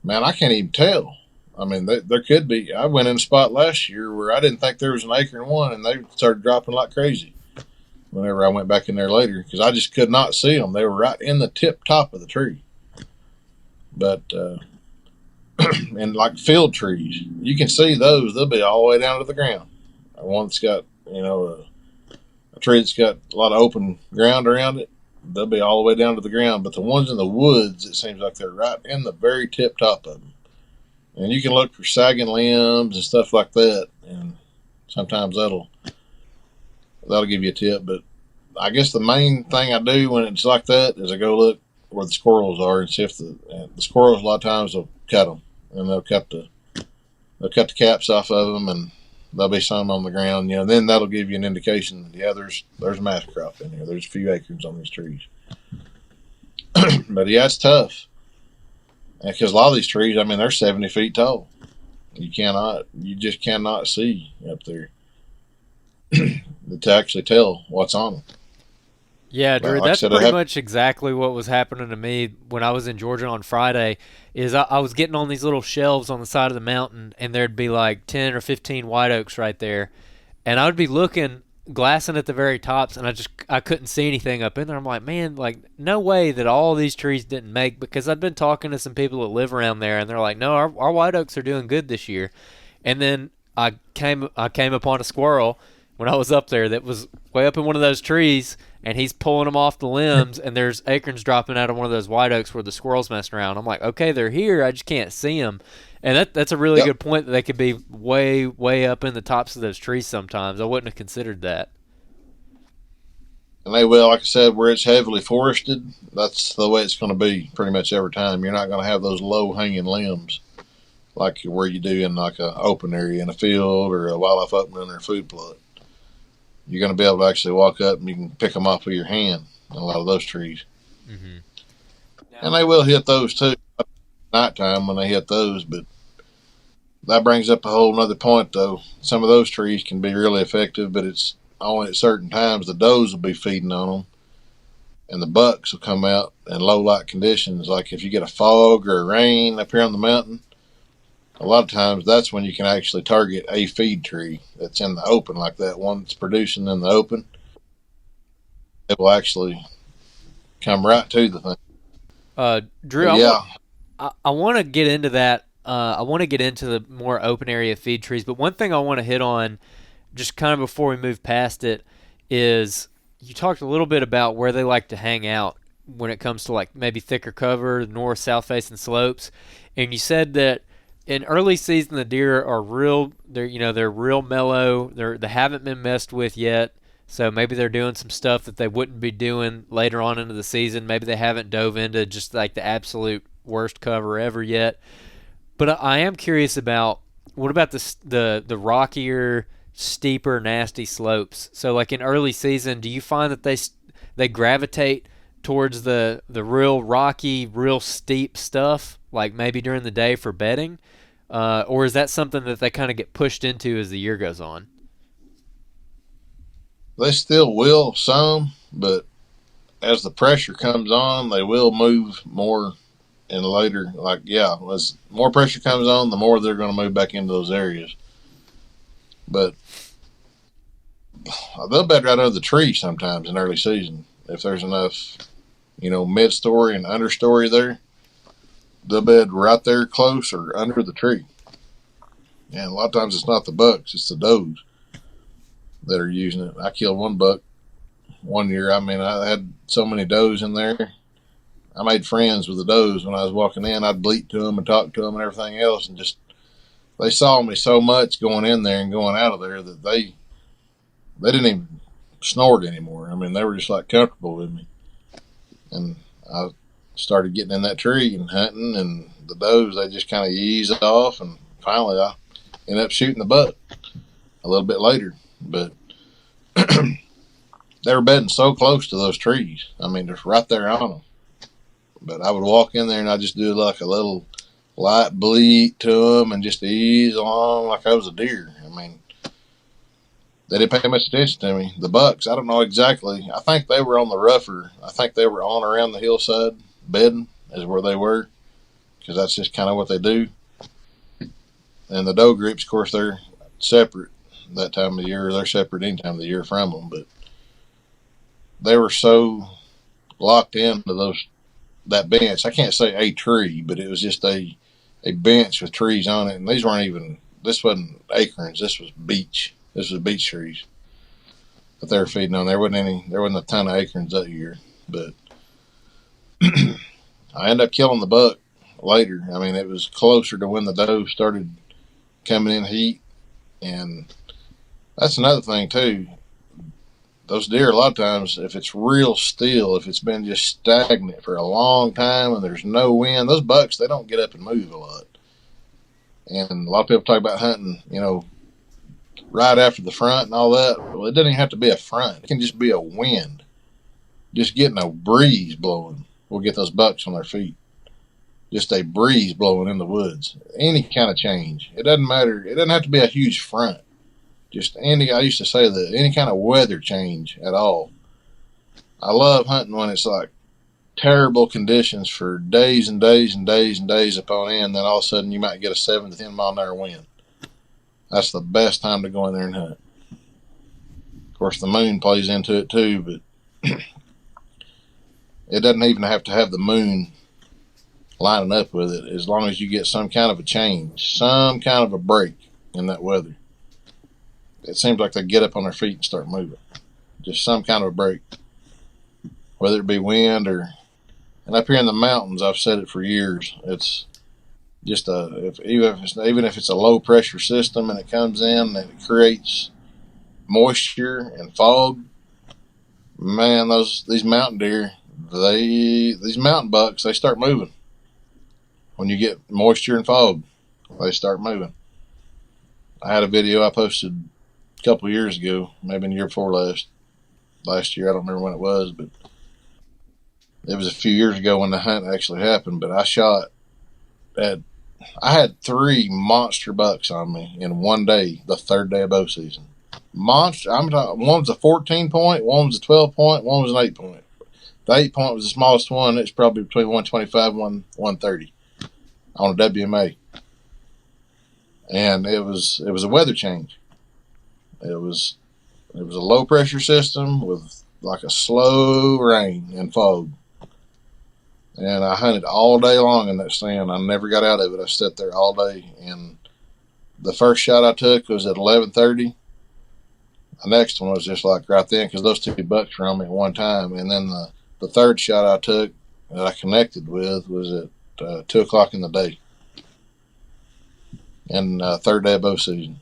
man, I can't even tell. I mean, there could be. I went in a spot last year where I didn't think there was an acorn one, and they started dropping like crazy whenever I went back in there later because I just could not see them. They were right in the tip top of the tree. But, and like field trees, you can see those. They'll be all the way down to the ground. One that's got, a tree that's got a lot of open ground around it, they'll be all the way down to the ground. But the ones in the woods, it seems like they're right in the very tip top of them. And you can look for sagging limbs and stuff like that, and sometimes that'll give you a tip. But I guess the main thing I do when it's like that is I go look where the squirrels are and see if the squirrels a lot of times will cut them, and they'll cut the caps off of them, and there'll be some on the ground. Then that'll give you an indication. Yeah, there's a mass crop in here. There's a few acorns on these trees. But yeah, it's tough. Because a lot of these trees, I mean, they're 70 feet tall. You just cannot see up there to actually tell what's on them. Yeah, Drew, that's pretty much exactly what was happening to me when I was in Georgia on Friday. Is I was getting on these little shelves on the side of the mountain, and there'd be like 10 or 15 white oaks right there, and I would be looking, glassing at the very tops, and I couldn't see anything up in there. I'm like, man, like no way that all these trees didn't make, because I'd been talking to some people that live around there, and they're like, no, our white oaks are doing good this year. And then I came upon a squirrel when I was up there that was way up in one of those trees, and he's pulling them off the limbs, and there's acorns dropping out of one of those white oaks where the squirrel's messing around. I'm like, okay, they're here, I just can't see them. And that's a really good point, that they could be way, way up in the tops of those trees sometimes. I wouldn't have considered that. And they will, like I said, where it's heavily forested, that's the way it's going to be pretty much every time. You're not going to have those low-hanging limbs like where you do in like an open area in a field or a wildlife opening or a food plot. You're going to be able to actually walk up and you can pick them off with your hand in a lot of those trees. Mm-hmm. And they will hit those too at nighttime when they hit those, but that brings up a whole nother point though. Some of those trees can be really effective, but it's only at certain times. The does will be feeding on them, and the bucks will come out in low light conditions. Like if you get a fog or a rain up here on the mountain, a lot of times that's when you can actually target a feed tree that's in the open, like that one that's producing in the open. It will actually come right to the thing. Drew, yeah. I want to get into that. I want to get into the more open area feed trees, but one thing I want to hit on just kind of before we move past it is you talked a little bit about where they like to hang out when it comes to like maybe thicker cover, north, south facing slopes. And you said that in early season, the deer are they're real mellow. They haven't been messed with yet, so maybe they're doing some stuff that they wouldn't be doing later on into the season. Maybe they haven't dove into just like the absolute worst cover ever yet. But I am curious about what about the rockier, steeper, nasty slopes. So like in early season, do you find that they gravitate towards the real rocky, real steep stuff, like maybe during the day for bedding? Or is that something that they kind of get pushed into as the year goes on? They still will some, but as the pressure comes on, they will move more in later. Like, yeah, as more pressure comes on, the more they're going to move back into those areas. But they'll bed right under the tree sometimes in early season. If there's enough, mid-story and understory there, they'll bed right there close or under the tree. And a lot of times it's not the bucks, it's the does that are using it. I killed one buck one year. I mean, I had so many does in there. I made friends with the does when I was walking in. I'd bleat to them and talk to them and everything else. And just, they saw me so much going in there and going out of there that they didn't even snort anymore. I mean, they were just like comfortable with me. And I started getting in that tree and hunting, and the does, they just kind of ease off. And finally, I ended up shooting the buck a little bit later. But they were bedding so close to those trees. I mean, just right there on them. But I would walk in there and I just do like a little light bleat to them and just ease along like I was a deer. I mean, they didn't pay much attention to me. The bucks, I don't know exactly. I think they were on the rougher. I think they were on around the hillside bedding is where they were, because that's just kind of what they do. And the doe groups, of course, they're separate that time of the year. They're separate any time of the year from them. But they were so locked into that bench. I can't say a tree, but it was just a bench with trees on it. And this wasn't acorns. This was beech. This was beech trees that they were feeding on. There wasn't a ton of acorns that year. But I ended up killing the buck later. I mean, it was closer to when the doe started coming in heat. And that's another thing, too. Those deer, a lot of times, if it's real still, if it's been just stagnant for a long time and there's no wind, those bucks, they don't get up and move a lot. And a lot of people talk about hunting, right after the front and all that. Well, it doesn't even have to be a front. It can just be a wind. Just getting a breeze blowing will get those bucks on their feet. Just a breeze blowing in the woods. Any kind of change. It doesn't matter. It doesn't have to be a huge front. I used to say that any kind of weather change at all. I love hunting when it's like terrible conditions for days and days and days and days upon end. Then all of a sudden you might get a 7 to 10 mile an hour wind. That's the best time to go in there and hunt. Of course, the moon plays into it too, but it doesn't even have to have the moon lining up with it, as long as you get some kind of a change, some kind of a break in that weather. It seems like they get up on their feet and start moving. Just some kind of a break. Whether it be wind or... And up here in the mountains, I've said it for years, it's just even if it's a low pressure system and it comes in and it creates moisture and fog, man, these mountain deer, these mountain bucks, they start moving. When you get moisture and fog, they start moving. I had a video I posted a couple years ago, maybe in the year before last year. I don't remember when it was, but it was a few years ago when the hunt actually happened. But I had 3 monster bucks on me in one day, the 3rd day of bow season. Monster. I'm talking. One was a 14 point, one was a 12 point, one was an 8 point. The 8 point was the smallest one. It's probably between 125 and 130 on a WMA. And it was a weather change. It was a low pressure system with like a slow rain and fog. And I hunted all day long in that stand. I never got out of it. I sat there all day. And the first shot I took was at 11:30. The next one was just like right then, because those 2 bucks were on me at one time. And then the third shot I took that I connected with was at 2 o'clock in the day. And 3rd day of bow season.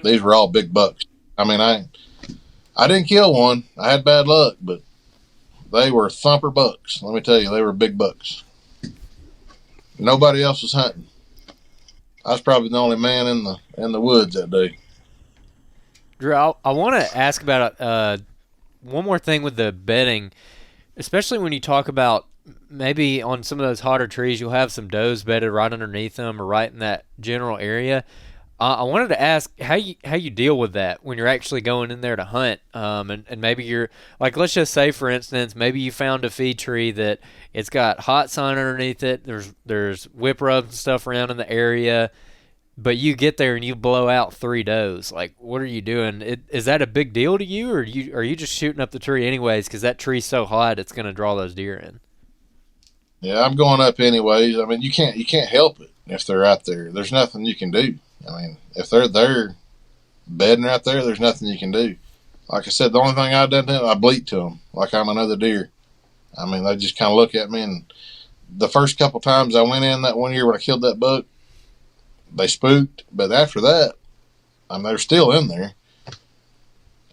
These were all big bucks. I mean, I didn't kill one. I had bad luck, but they were thumper bucks. Let me tell you, they were big bucks. Nobody else was hunting. I was probably the only man in the woods that day. Drew, I want to ask about one more thing with the bedding, especially when you talk about maybe on some of those hotter trees, you'll have some does bedded right underneath them or right in that general area. I wanted to ask how you deal with that when you're actually going in there to hunt, and maybe you're like, let's just say for instance, maybe you found a feed tree that it's got hot sun underneath it. There's whip rubs and stuff around in the area, but you get there and you blow out 3 does. Like, what are you doing? Is that a big deal to you, or are you just shooting up the tree anyways because that tree's so hot it's going to draw those deer in? Yeah, I'm going up anyways. I mean, you can't help it if they're out there. There's nothing you can do. I mean, if they're there bedding right there, there's nothing you can do. Like I said, the only thing I've done, I bleat to them like I'm another deer. I mean, they just kind of look at me. And the first couple times I went in that one year when I killed that buck, they spooked. But after that, I mean, they're still in there.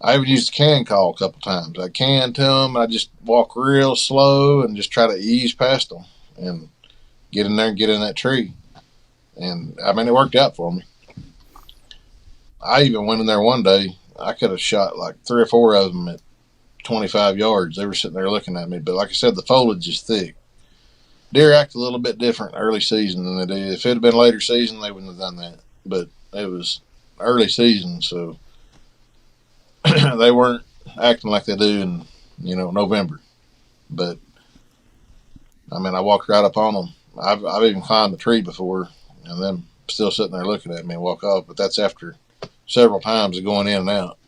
I even used a can call a couple times. I can to them. I just walk real slow and just try to ease past them and get in there and get in that tree. And I mean, it worked out for me. I even went in there one day. I could have shot like 3 or 4 of them at 25 yards. They were sitting there looking at me. But like I said, the foliage is thick. Deer act a little bit different early season than they do. If it had been later season, they wouldn't have done that. But it was early season, so they weren't acting like they do in, November. But I mean, I walked right up on them. I've even climbed a tree before, and them still sitting there looking at me and walk off. But that's after several times of going in and out.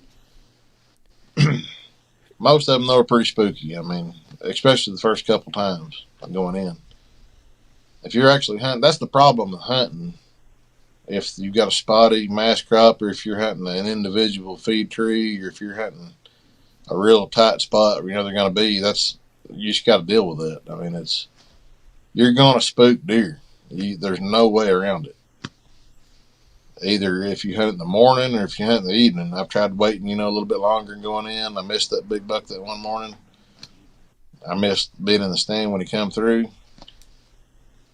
Most of them, though, are pretty spooky. I mean, especially the first couple times of going in. If you're actually hunting, that's the problem with hunting. If you've got a spotty mass crop, or if you're hunting an individual feed tree, or if you're hunting a real tight spot where they're going to be, you just got to deal with that. I mean, you're going to spook deer. There's no way around it. Either if you hunt in the morning or if you hunt in the evening. I've tried waiting, a little bit longer and going in. I missed that big buck that one morning. I missed being in the stand when he come through.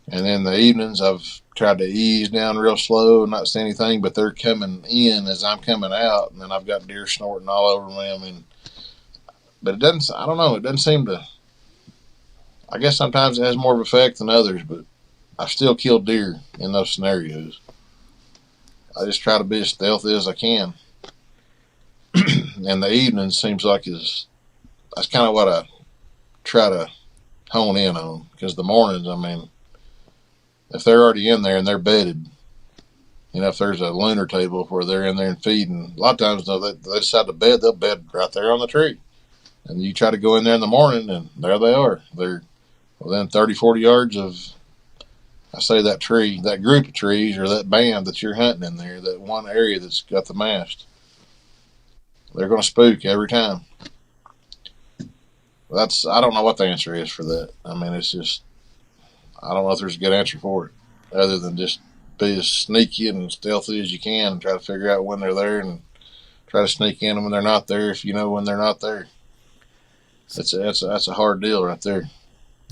And then the evenings, I've tried to ease down real slow and not say anything, but they're coming in as I'm coming out, and then I've got deer snorting all over me. I mean, but I don't know, it doesn't seem to, I guess sometimes it has more of an effect than others, but I've still killed deer in those scenarios. I just try to be as stealthy as I can. And the evenings seems like that's kind of what I try to hone in on, because the mornings, I mean, if they're already in there and they're bedded, if there's a lunar table where they're in there and feeding, a lot of times though, they decide to bed, they'll bed right there on the tree. And you try to go in there in the morning, and there they are. They're within 30, 40 yards of, I say, that tree, that group of trees, or that band that you're hunting in there, that one area that's got the mast. They're going to spook every time. I don't know what the answer is for that. I mean, it's just, I don't know if there's a good answer for it, other than just be as sneaky and stealthy as you can and try to figure out when they're there and try to sneak in them when they're not there if you know when they're not there. That's a hard deal right there.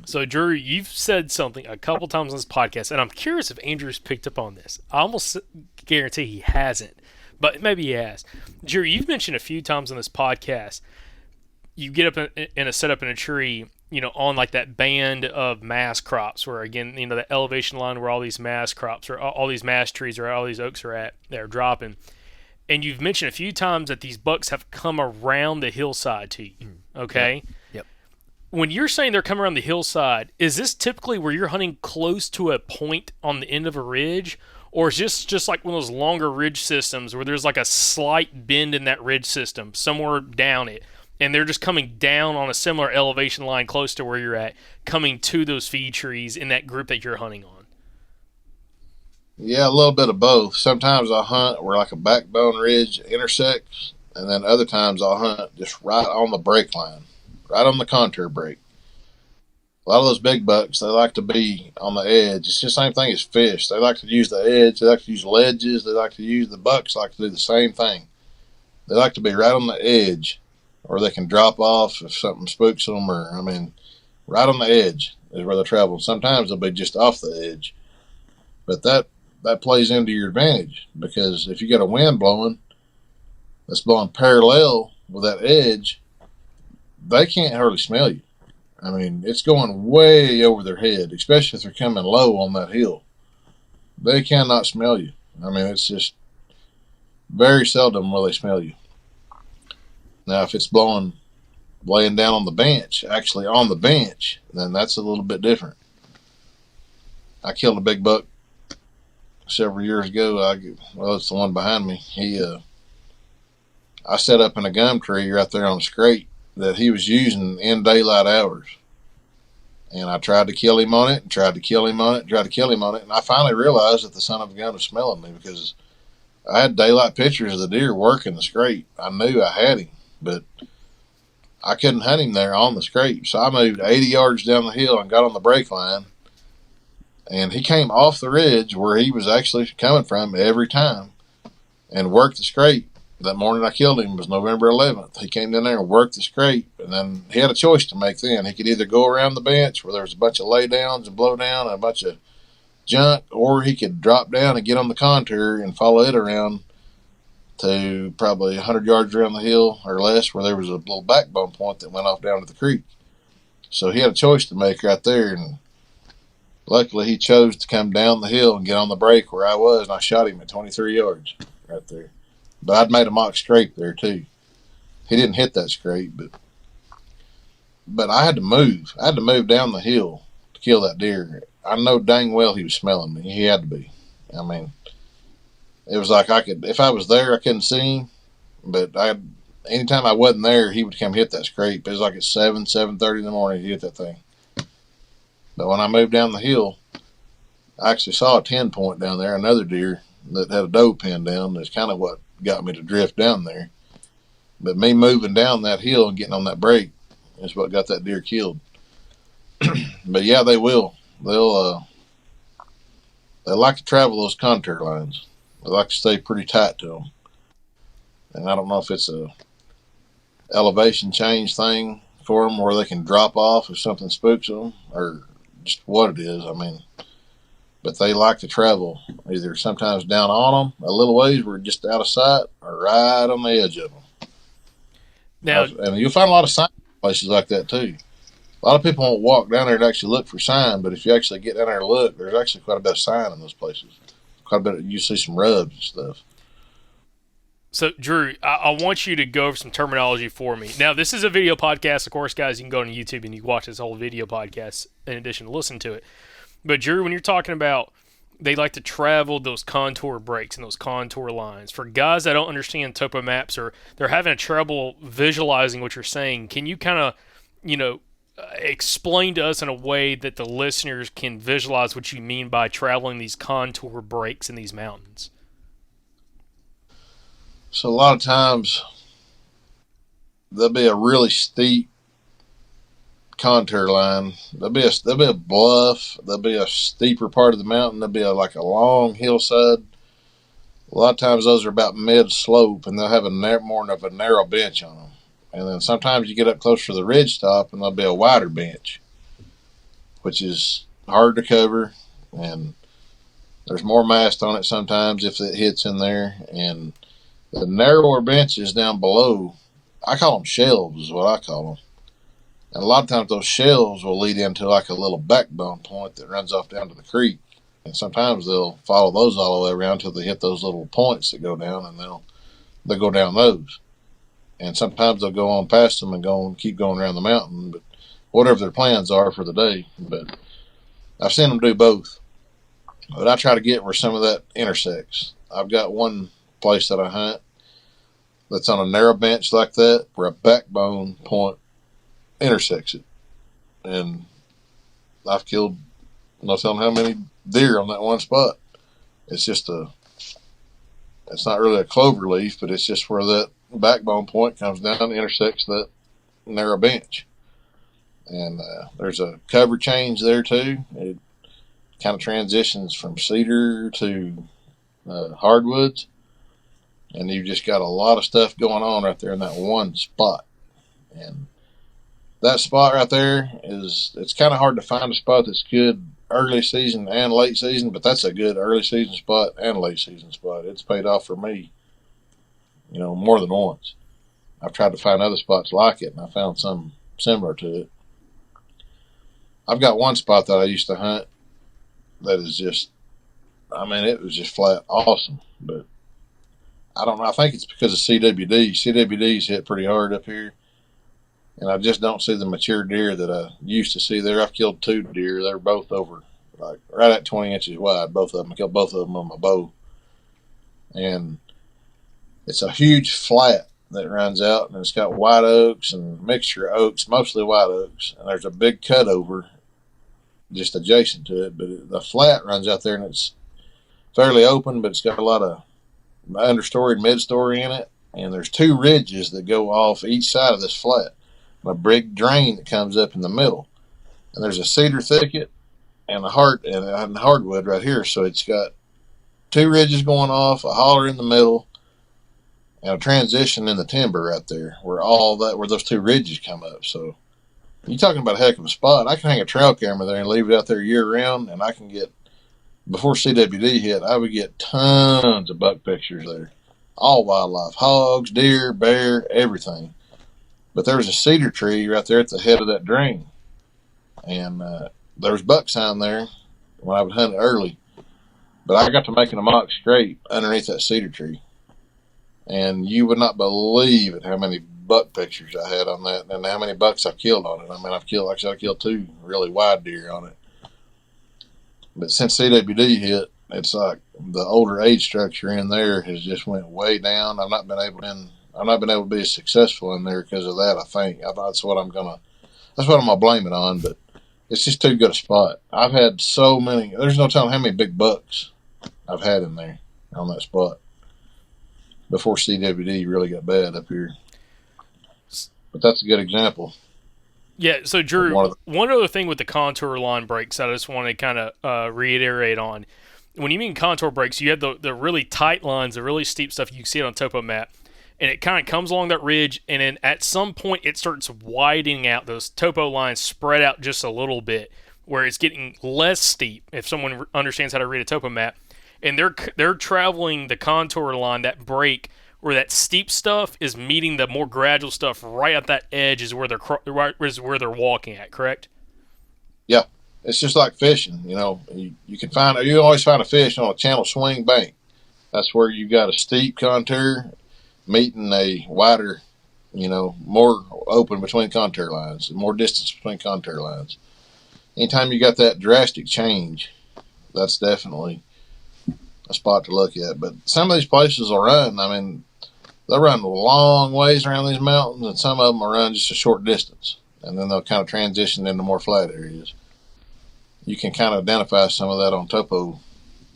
So, Drew, you've said something a couple times on this podcast, and I'm curious if Andrew's picked up on this. I almost guarantee he hasn't, but maybe he has. Drew, you've mentioned a few times on this podcast, you get up in a setup in a tree, on like that band of mass crops where, again, the elevation line where all these mass crops or all these mass trees or all these oaks are at, they're dropping. And you've mentioned a few times that these bucks have come around the hillside to you, okay? Yep. When you're saying they're coming around the hillside, is this typically where you're hunting close to a point on the end of a ridge? Or is this just like one of those longer ridge systems where there's like a slight bend in that ridge system, somewhere down it, and they're just coming down on a similar elevation line close to where you're at, coming to those feed trees in that group that you're hunting on? Yeah, a little bit of both. Sometimes I'll hunt where like a backbone ridge intersects, and then other times I'll hunt just right on the break line, right on the contour break. A lot of those big bucks, they like to be on the edge. It's just the same thing as fish. They like to use the edge. They like to use ledges. They like to use the bucks like to do the same thing. They like to be right on the edge, or they can drop off if something spooks them, or, I mean, right on the edge is where they travel. Sometimes they'll be just off the edge. But that plays into your advantage, because if you got a wind blowing that's blowing parallel with that edge, they can't hardly smell you. I mean, it's going way over their head, especially if they're coming low on that hill. They cannot smell you. I mean, it's just very seldom will they smell you. Now, if it's blowing, laying down on the bench, actually on the bench, then that's a little bit different. I killed a big buck several years ago. It's the one behind me. I set up in a gum tree right there on the scrape that he was using in daylight hours. And I tried to kill him on it, and tried to kill him on it, and I finally realized that the son of a gun was smelling me, because I had daylight pictures of the deer working the scrape. I knew I had him, but I couldn't hunt him there on the scrape. So I moved 80 yards down the hill and got on the break line, and he came off the ridge where he was actually coming from every time and worked the scrape. That morning I killed him was November 11th. He came in there and worked the scrape, and then he had a choice to make then. He could either go around the bench where there was a bunch of lay downs and blow down and a bunch of junk, or he could drop down and get on the contour and follow it around to probably 100 yards around the hill or less, where there was a little backbone point that went off down to the creek. So he had a choice to make right there, and luckily he chose to come down the hill and get on the break where I was, and I shot him at 23 yards right there. But I'd made a mock scrape there too. He didn't hit that scrape, but I had to move. I had to move down the hill to kill that deer. I know dang well he was smelling me. He had to be. I mean, it was like I could, if I was there, I couldn't see him. But anytime I wasn't there, he would come hit that scrape. It was like at 7:30 in the morning, he hit that thing. But when I moved down the hill, I actually saw a 10 point down there, another deer that had a doe pinned down. That's kind of what got me to drift down there. But me moving down that hill and getting on that break is what got that deer killed. But yeah, they will. They like to travel those contour lines. They like to stay pretty tight to them. And I don't know if it's a elevation change thing for them where they can drop off if something spooks them or just what it is. I mean, but they like to travel either sometimes down on them a little ways where just out of sight or right on the edge of them. Now, and you'll find a lot of sign places like that too. A lot of people won't walk down there to actually look for sign, but if you actually get down there and look, there's actually quite a bit of sign in those places. Quite a bit. You see some rubs and stuff. so Drew, I want you to go over some terminology for me. Now, this is a video podcast. Of course, guys, you can go on YouTube and you can watch this whole video podcast in addition to listen to it. But Drew, when you're talking about they like to travel those contour breaks and those contour lines, for guys that don't understand topo maps or they're having trouble visualizing what you're saying, can you kind of, explain to us in a way that the listeners can visualize what you mean by traveling these contour breaks in these mountains? So a lot of times there'll be a really steep contour line. There'll be a bluff. There'll be a steeper part of the mountain. There'll be like a long hillside. A lot of times those are about mid slope, and they'll have more of a narrow bench on them. And then sometimes you get up closer to the ridge top, and there'll be a wider bench, which is hard to cover, and there's more mast on it sometimes if it hits in there. And the narrower benches down below, I call them shelves is what I call them. And a lot of times those shelves will lead into like a little backbone point that runs off down to the creek. And sometimes they'll follow those all the way around until they hit those little points that go down, and they'll go down those. And sometimes they'll go on past them and keep going around the mountain, but whatever their plans are for the day. But I've seen them do both. But I try to get where some of that intersects. I've got one place that I hunt that's on a narrow bench like that where a backbone point intersects it. And I've killed, I'm not telling how many deer on that one spot. It's not really a clover leaf, but it's just where that backbone point comes down and intersects that narrow bench. And there's a cover change there too. It kind of transitions from cedar to hardwoods, and you've just got a lot of stuff going on right there in that one spot. And that spot right there it's kind of hard to find a spot that's good early season and late season, but that's a good early season spot and late season spot. It's paid off for me, more than once. I've tried to find other spots like it, and I found some similar to it. I've got one spot that I used to hunt that is just, it was just flat awesome, but I don't know. I think it's because of CWD. CWD's hit pretty hard up here, and I just don't see the mature deer that I used to see there. I've killed 2 deer. They're both over, like, right at 20 inches wide, both of them. I killed both of them on my bow. And it's a huge flat that runs out, and it's got white oaks and mixture of oaks, mostly white oaks. And there's a big cutover just adjacent to it. But the flat runs out there, and it's fairly open, but it's got a lot of understory and mid-story in it. And there's 2 ridges that go off each side of this flat. A big drain that comes up in the middle, and there's a cedar thicket and a hardwood right here. So it's got 2 ridges going off, a holler in the middle, and a transition in the timber right there where those two ridges come up. So you're talking about a heck of a spot. I can hang a trail camera there and leave it out there year round, and I can get, before CWD hit, I would get tons of buck pictures there. All wildlife, hogs, deer, bear, everything. But there was a cedar tree right there at the head of that drain, and there was buck sign there when I would hunt it early. But I got to making a mock scrape underneath that cedar tree, and you would not believe it how many buck pictures I had on that, and how many bucks I killed on it. I mean, like I said, I killed 2 really wide deer on it. But since CWD hit, it's like the older age structure in there has just went way down. I've not been able to be as successful in there because of that. I think that's what I'm gonna blame it on. But it's just too good a spot. I've had so many. There's no telling how many big bucks I've had in there on that spot before CWD really got bad up here. But that's a good example. Yeah, so Drew, one other thing with the contour line breaks that I just want to kind of reiterate on. When you mean contour breaks, you have the really tight lines, the really steep stuff. You can see it on topo map, and it kind of comes along that ridge, and then at some point it starts widening out. Those topo lines spread out just a little bit, where it's getting less steep, if someone understands how to read a topo map. And they're traveling the contour line, that break, where that steep stuff is meeting the more gradual stuff right at that edge is where they're walking at, correct? Yeah, it's just like fishing. You always find a fish on a channel swing bank. That's where you got a steep contour meeting a wider, more open between contour lines, more distance between contour lines. Anytime you got that drastic change, that's definitely a spot to look at. But some of these places will run. I mean, they'll run long ways around these mountains, and some of them will run just a short distance, and then they'll kind of transition into more flat areas. You can kind of identify some of that on topo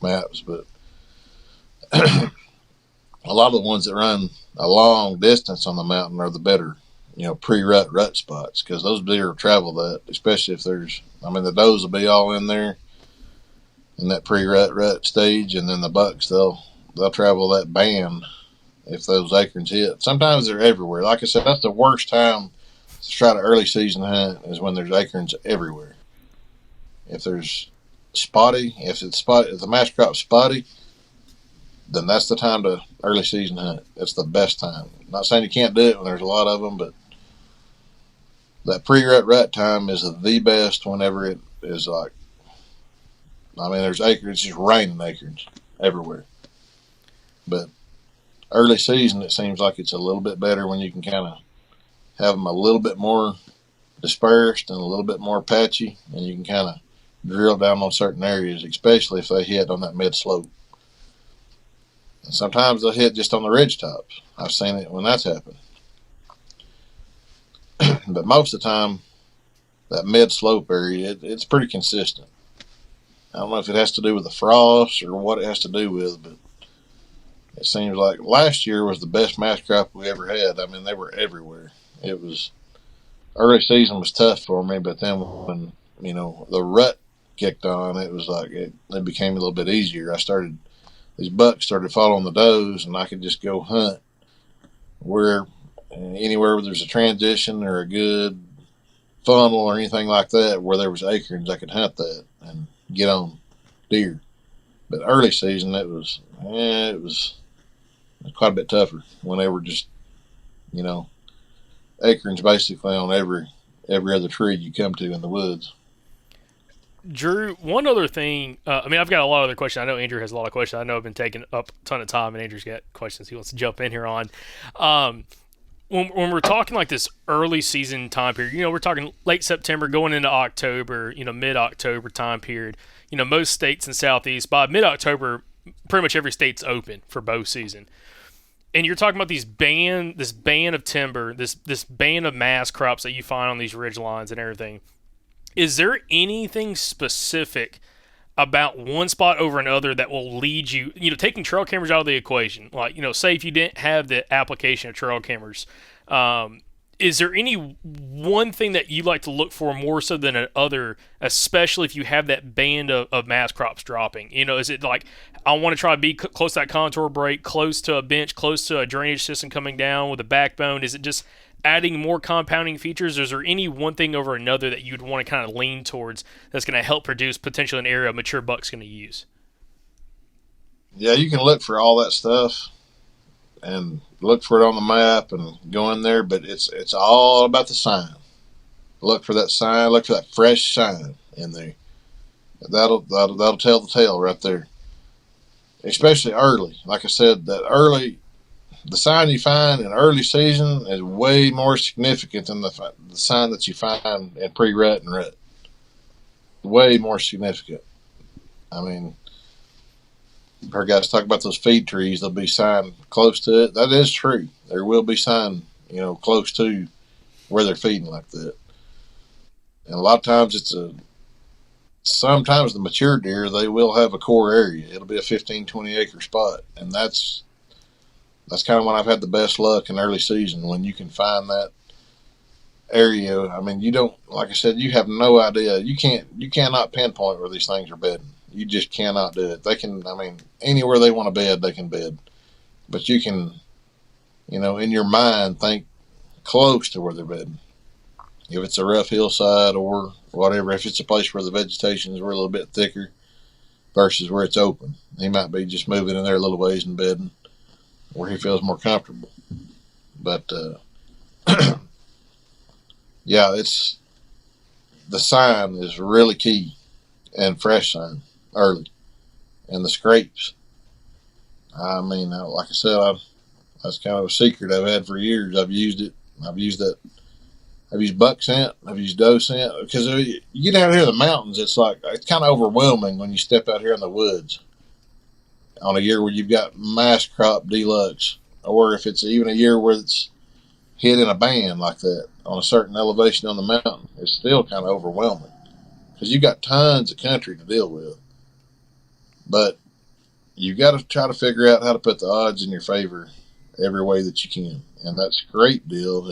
maps, but a lot of the ones that run a long distance on the mountain are the better, pre-rut spots, because those deer will travel that, especially if the does will be all in there in that pre-rut stage, and then the bucks, they'll travel that band if those acorns hit. Sometimes they're everywhere. Like I said, that's the worst time to try to early season hunt, is when there's acorns everywhere. If there's spotty, if the mass crop's spotty, then that's the time to early season hunt. It's the best time. I'm not saying you can't do it when there's a lot of them, but that pre-rut time is the best whenever it is like, there's acorns, it's just raining acorns everywhere. But early season, it seems like it's a little bit better when you can kind of have them a little bit more dispersed and a little bit more patchy, and you can kind of drill down on certain areas, especially if they hit on that mid slope. And sometimes they'll hit just on the ridge tops. I've seen it when that's happened. But most of the time, that mid slope area, it's pretty consistent. I don't know if it has to do with the frost or what it has to do with, but it seems like last year was the best mass crop we ever had. I mean, they were everywhere. Early season was tough for me, but then when, the rut kicked on, it was like it became a little bit easier. These bucks started following the does, and I could just go hunt anywhere where there's a transition or a good funnel or anything like that, where there was acorns, I could hunt that and get on deer. But early season, it was quite a bit tougher when they were just, acorns basically on every other tree you come to in the woods. Drew, one other thing, I've got a lot of other questions. I know Andrew has a lot of questions. I know I've been taking up a ton of time, and Andrew's got questions he wants to jump in here on. When we're talking like this early season time period, we're talking late September going into October, mid-October time period. Most states in Southeast, by mid-October, pretty much every state's open for bow season. And you're talking about this band of timber, this band of mass crops that you find on these ridge lines and everything. Is there anything specific about one spot over another that will lead you, taking trail cameras out of the equation? Like, say if you didn't have the application of trail cameras, is there any one thing that you like to look for more so than another, especially if you have that band of mass crops dropping? Is it like I want to try to be close to that contour break, close to a bench, close to a drainage system coming down with a backbone? Is it just adding more compounding features? Or is there any one thing over another that you'd want to kind of lean towards that's going to help produce potentially an area a mature buck's going to use? Yeah, you can look for all that stuff and look for it on the map and go in there, but it's all about the sign. Look for that sign. Look for that fresh sign in there. That'll tell the tale right there. Especially early, like I said, the sign you find in early season is way more significant than the sign that you find in pre-rut and rut. Way more significant. I mean, I've heard guys talk about those feed trees. There'll be sign close to it. That is true. There will be sign, close to where they're feeding like that. And a lot of times sometimes the mature deer, they will have a core area. It'll be a 15, 20 acre spot. And that's kind of when I've had the best luck in early season, when you can find that area. I mean, you don't, like I said, you have no idea. You cannot pinpoint where these things are bedding. You just cannot do it. They can, I mean, anywhere they want to bed, they can bed. But you can, in your mind, think close to where they're bedding. If it's a rough hillside or whatever, if it's a place where the vegetation is a little bit thicker versus where it's open, he might be just moving in there a little ways and bedding where he feels more comfortable. But yeah, the sign is really key, and fresh sign early, and the scrapes. I mean, like I said, that's kind of a secret I've had for years. I've used it. I've used buck scent. I've used doe scent, because you get out here in the mountains, it's kind of overwhelming when you step out here in the woods on a year where you've got mass crop deluxe, or if it's even a year where it's hit in a band like that on a certain elevation on the mountain. It's still kind of overwhelming because you've got tons of country to deal with. But you've got to try to figure out how to put the odds in your favor every way that you can. And that scrape deal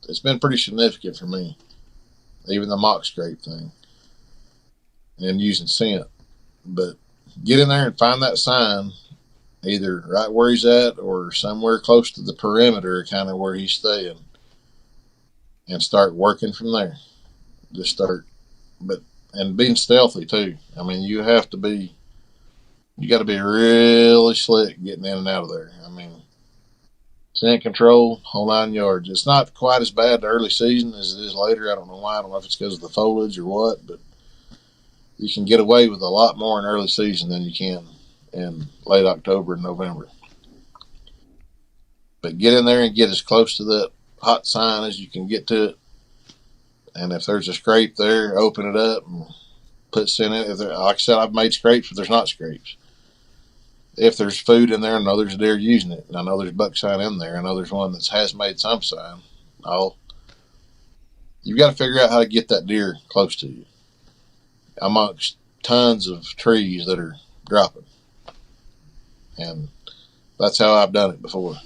it's been pretty significant for me. Even the mock scrape thing. And using scent. But get in there and find that sign, either right where he's at or somewhere close to the perimeter, kind of where he's staying, and start working from there. Just start, and being stealthy too. I mean, you got to be really slick getting in and out of there. I mean, scent control, whole 9 yards. It's not quite as bad the early season as it is later. I don't know why. I don't know if it's because of the foliage or what, but you can get away with a lot more in early season than you can in late October and November. But get in there and get as close to that hot sign as you can get to it. And if there's a scrape there, open it up and put scent in it. Like I said, I've made scrapes, but there's not scrapes. If there's food in there, I know there's a deer using it. And I know there's buck sign in there. I know there's one that has made some sign. You've got to figure out how to get that deer close to you amongst tons of trees that are dropping. And that's how I've done it before.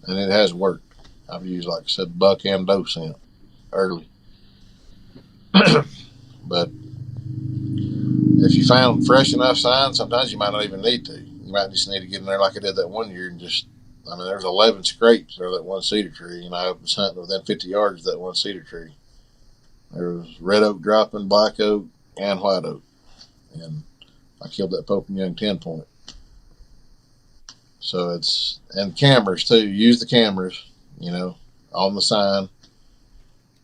And it has worked. I've used, like I said, buck and doe scent early. But if you found fresh enough signs, sometimes you might not even need to. You might just need to get in there like I did that one year and there's 11 scrapes there, that one cedar tree, and I was hunting within 50 yards of that one cedar tree. There was red oak dropping, black oak, and white oak. And I killed that Pope and Young 10-point. So and cameras too. Use the cameras, on the sign.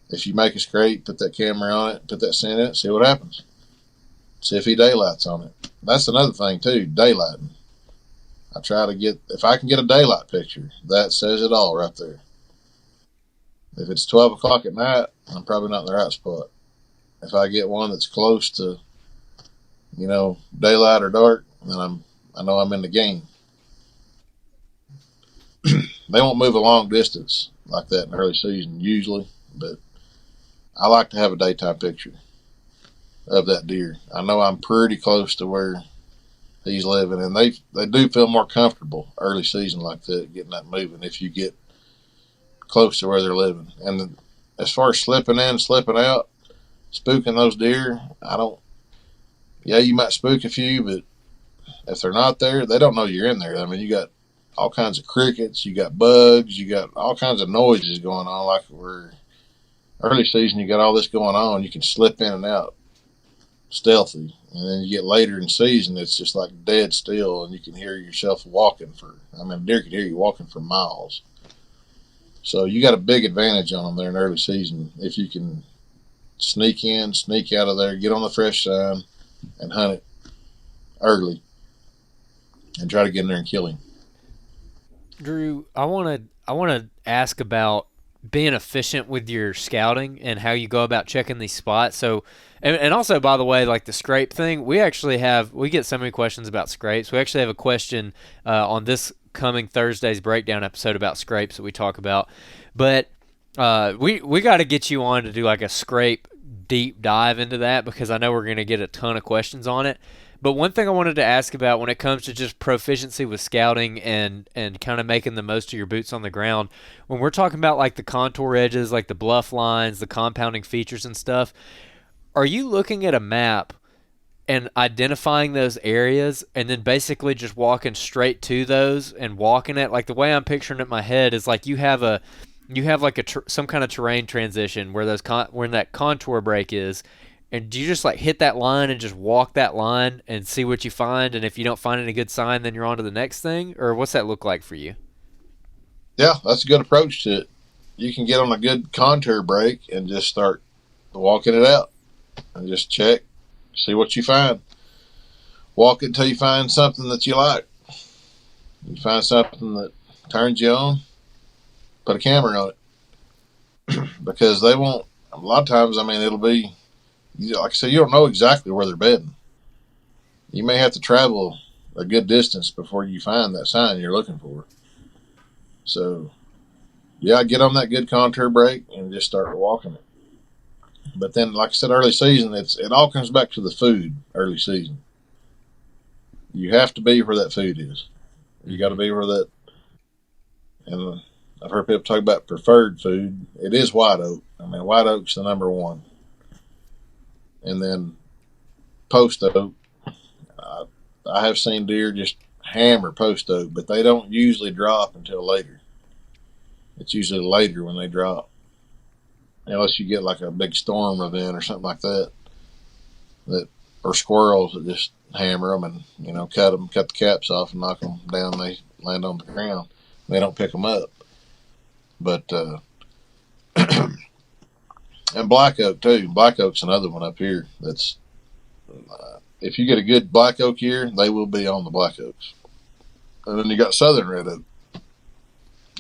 If you make a scrape, put that camera on it, put that scent in it, see what happens. See if he daylights on it. That's another thing too, daylighting. I try to if I can get a daylight picture, that says it all right there. If it's 12 o'clock at night, I'm probably not in the right spot. If I get one that's close to, daylight or dark, then I know I'm in the game. They won't move a long distance like that in the early season usually, but I like to have a daytime picture of that deer. I know I'm pretty close to where he's living, and they do feel more comfortable early season like that, getting that moving. If you get close to where they're living. And as far as slipping in, slipping out, spooking those deer, I don't. Yeah, you might spook a few, but if they're not there, they don't know you're in there. I mean, you got all kinds of crickets, you got bugs, you got all kinds of noises going on. Like we're early season, you got all this going on. You can slip in and out stealthy, and then you get later in season, it's just like dead still, and you can hear yourself walking for. I mean, deer can hear you walking for miles. So you got a big advantage on them there in early season if you can sneak in, sneak out of there, get on the fresh sign, and hunt it early, and try to get in there and kill him. Drew, I want to ask about being efficient with your scouting and how you go about checking these spots. So, and also, by the way, like the scrape thing, we get so many questions about scrapes. We actually have a question on this coming Thursday's breakdown episode about scrapes that we talk about. But we got to get you on to do like a scrape deep dive into that, because I know we're going to get a ton of questions on it. But one thing I wanted to ask about when it comes to just proficiency with scouting and kind of making the most of your boots on the ground, when we're talking about like the contour edges, like the bluff lines, the compounding features and stuff, are you looking at a map and identifying those areas and then basically just walking straight to those and walking it? Like the way I'm picturing it in my head is like you have like some kind of terrain transition where where that contour break is. And do you just like hit that line and just walk that line and see what you find? And if you don't find any good sign, then you're on to the next thing? Or what's that look like for you? Yeah, that's a good approach to it. You can get on a good contour break and just start walking it out and just check, see what you find. Walk it until you find something that you like. You find something that turns you on, put a camera on it. Because they won't, a lot of times, I mean, it'll be, like I said, you don't know exactly where they're bedding. You may have to travel a good distance before you find that sign you're looking for. So, yeah, get on that good contour break and just start walking it. But then, like I said, early season, it all comes back to the food early season. You have to be where that food is. You got to be where that, and I've heard people talk about preferred food. It is white oak. I mean, white oak's the number one. And then post oak, I have seen deer just hammer post oak, but they don't usually drop until later. It's usually later when they drop, unless you get like a big storm event or something like that, or squirrels that just hammer them and cut the caps off and knock them down. They land on the ground. They don't pick them up. But and black oak too. Black oak's another one up here. That's if you get a good black oak year, they will be on the black oaks. And then you got southern red oak.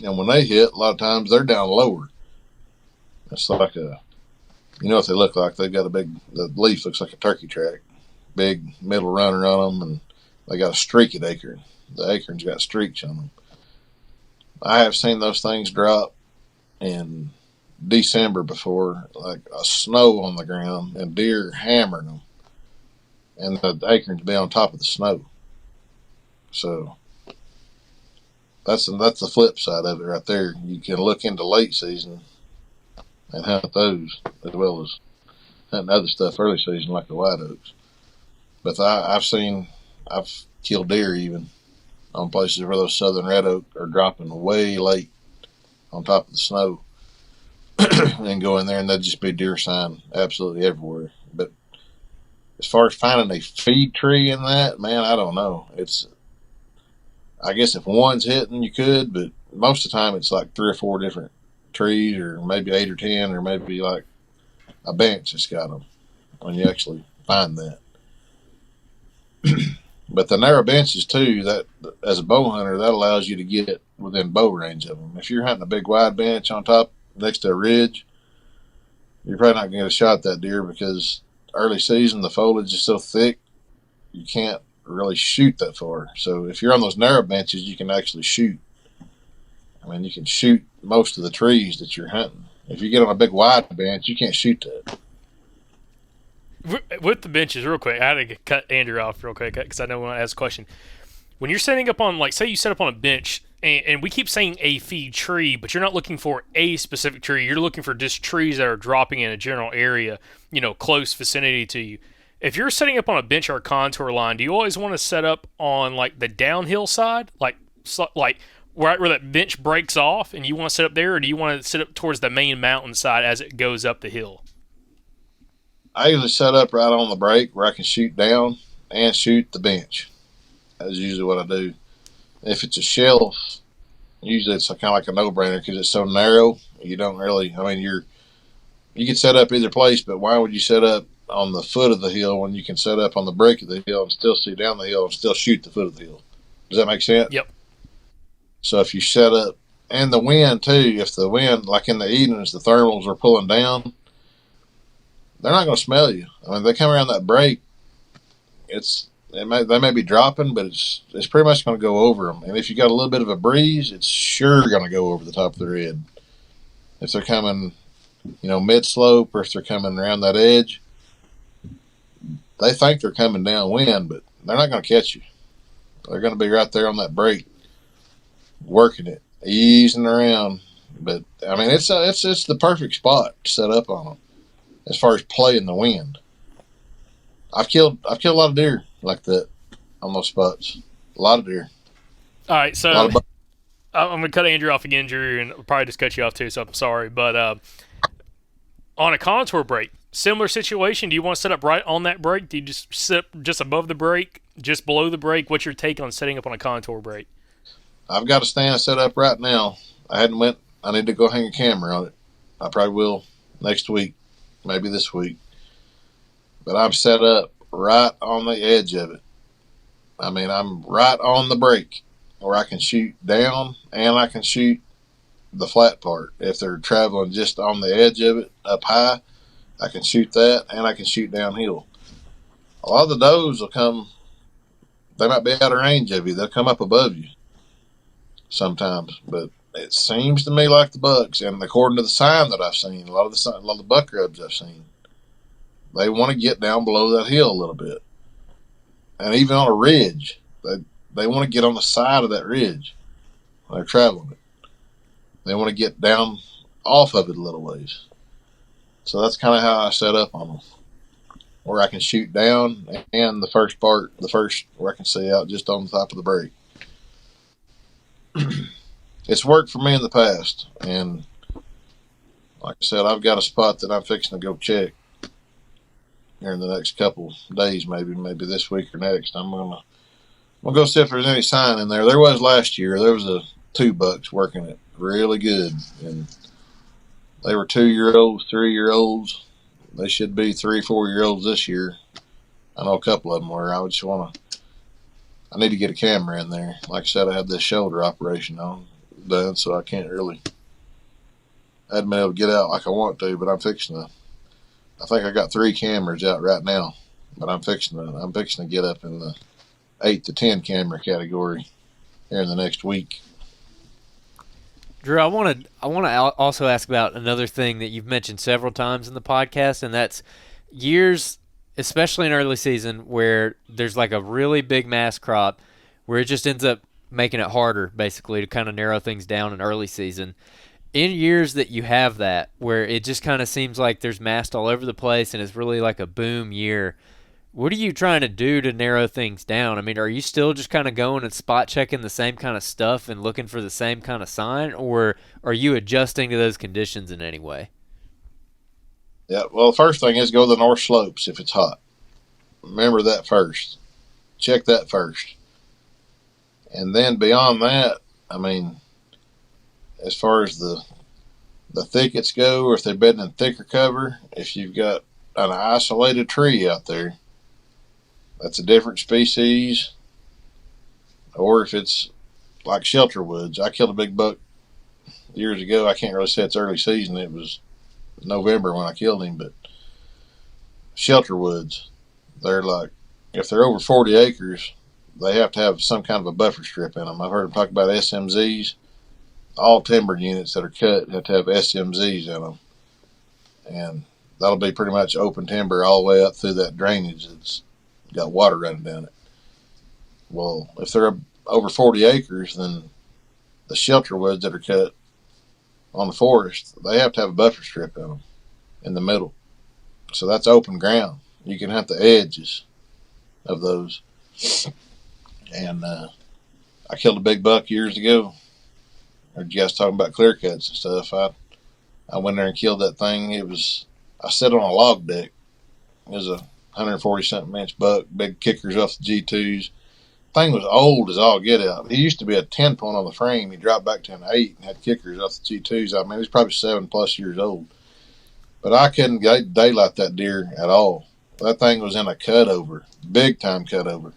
And when they hit, a lot of times they're down lower. It's like you know what they look like? They've got the leaf looks like a turkey track. Big middle runner on them, and they got a streaked acorn. The acorn's got streaks on them. I have seen those things drop in December before, like a snow on the ground, and deer hammering them, and the acorns be on top of the snow. So that's the flip side of it right there. You can look into late season and hunt those as well as hunting other stuff early season like the white oaks. But I've killed deer even on places where those southern red oak are dropping way late on top of the snow. And go in there and there'd just be deer sign absolutely everywhere. But as far as finding a feed tree in that, man, I don't know. I guess if one's hitting, you could, but most of the time it's like 3 or 4 different trees, or maybe 8 or 10, or maybe like a bench that's got them when you actually find that. But the narrow benches too, that as a bow hunter, that allows you to get within bow range of them. If you're hunting a big wide bench on top next to a ridge, you're probably not going to get a shot at that deer, because early season the foliage is so thick you can't really shoot that far. So if you're on those narrow benches, you can actually shoot. I mean, you can shoot most of the trees that you're hunting. If you get on a big wide bench, you can't shoot that. With the benches, real quick, I had to cut Andrew off real quick because I know when I ask a question. When you're setting up on, like, say you set up on a bench and we keep saying a feed tree, but you're not looking for a specific tree. You're looking for just trees that are dropping in a general area, close vicinity to you. If you're setting up on a bench or a contour line, do you always want to set up on like the downhill side, like right where that bench breaks off, and you want to set up there, or do you want to set up towards the main mountain side as it goes up the hill? I usually set up right on the break where I can shoot down and shoot the bench. That's usually what I do. If it's a shelf, usually it's kind of like a no-brainer because it's so narrow. You don't really, you can set up either place, but why would you set up on the foot of the hill when you can set up on the break of the hill and still see down the hill and still shoot the foot of the hill? Does that make sense? Yep. So if you set up, and the wind too, if the wind, like in the evenings, the thermals are pulling down, they're not going to smell you. They come around that break, they may be dropping, but it's pretty much going to go over them. And if you got a little bit of a breeze, it's sure going to go over the top of their head. If they're coming, mid-slope, or if they're coming around that edge, they think they're coming downwind, but they're not going to catch you. They're going to be right there on that break, working it, easing around. But it's the perfect spot to set up on them as far as playing the wind. I've killed a lot of deer like that on those spots. A lot of deer. All right, so I'm going to cut Andrew off again, Drew, and I'll probably just cut you off too, so I'm sorry. But on a contour break, similar situation. Do you want to set up right on that break? Do you just sit just above the break, just below the break? What's your take on setting up on a contour break? I've got a stand set up right now. I need to go hang a camera on it. I probably will next week, maybe this week. But I'm set up right on the edge of it. I'm right on the break where I can shoot down and I can shoot the flat part. If they're traveling just on the edge of it up high, I can shoot that and I can shoot downhill. A lot of the does will come, they might be out of range of you. They'll come up above you sometimes, but it seems to me like the bucks, and according to the sign that I've seen, a lot of the buck rubs I've seen, they want to get down below that hill a little bit. And even on a ridge, they want to get on the side of that ridge when they're traveling it. They want to get down off of it a little ways. So that's kind of how I set up on them, where I can shoot down and the first where I can see out just on the top of the break. It's worked for me in the past, and like I said, I've got a spot that I'm fixing to go check here in the next couple days, maybe this week or next. I'm gonna go see if there's any sign in there. There was last year. There was 2 bucks working it really good, and they were 2-year-olds, 3-year-olds. They should be 3-4-year-olds this year. I know a couple of them were. I need to get a camera in there. Like I said, I have this shoulder operation done, so I can't really. I haven't been able to get out like I want to, but I'm fixing to. I think I got 3 cameras out right now, but I'm fixing to get up in the 8 to 10 camera category here in the next week. Drew, I want to also ask about another thing that you've mentioned several times in the podcast, and that's years, especially in early season, where there's like a really big mass crop, where it just ends up making it harder, basically, to kind of narrow things down in early season. In years that you have that, where it just kind of seems like there's mast all over the place and it's really like a boom year, what are you trying to do to narrow things down? Are you still just kind of going and spot checking the same kind of stuff and looking for the same kind of sign, or are you adjusting to those conditions in any way? Yeah, well, the first thing is go to the north slopes if it's hot. Remember that first. Check that first. And then beyond that, as far as the thickets go, or if they're bedding in thicker cover, if you've got an isolated tree out there, that's a different species. Or if it's like shelter woods. I killed a big buck years ago. I can't really say it's early season. It was November when I killed him, but shelter woods, they're like, if they're over 40 acres, they have to have some kind of a buffer strip in them. I've heard them talk about SMZs. All timber units that are cut have to have SMZs in them. And that'll be pretty much open timber all the way up through that drainage that's got water running down it. Well, if they're over 40 acres, then the shelter woods that are cut on the forest, they have to have a buffer strip in them in the middle. So that's open ground. You can hunt the edges of those. And I killed a big buck years ago. Heard you guys talking about clear cuts and stuff. I went there and killed that thing. I sat on a log deck. It was a 140 something inch buck, big kickers off the G2s. Thing was old as all get out. He used to be a 10 point on the frame. He dropped back to an 8 and had kickers off the G2s. I mean, he's probably 7+ years old. But I couldn't daylight that deer at all. That thing was in a cutover, big time cutover.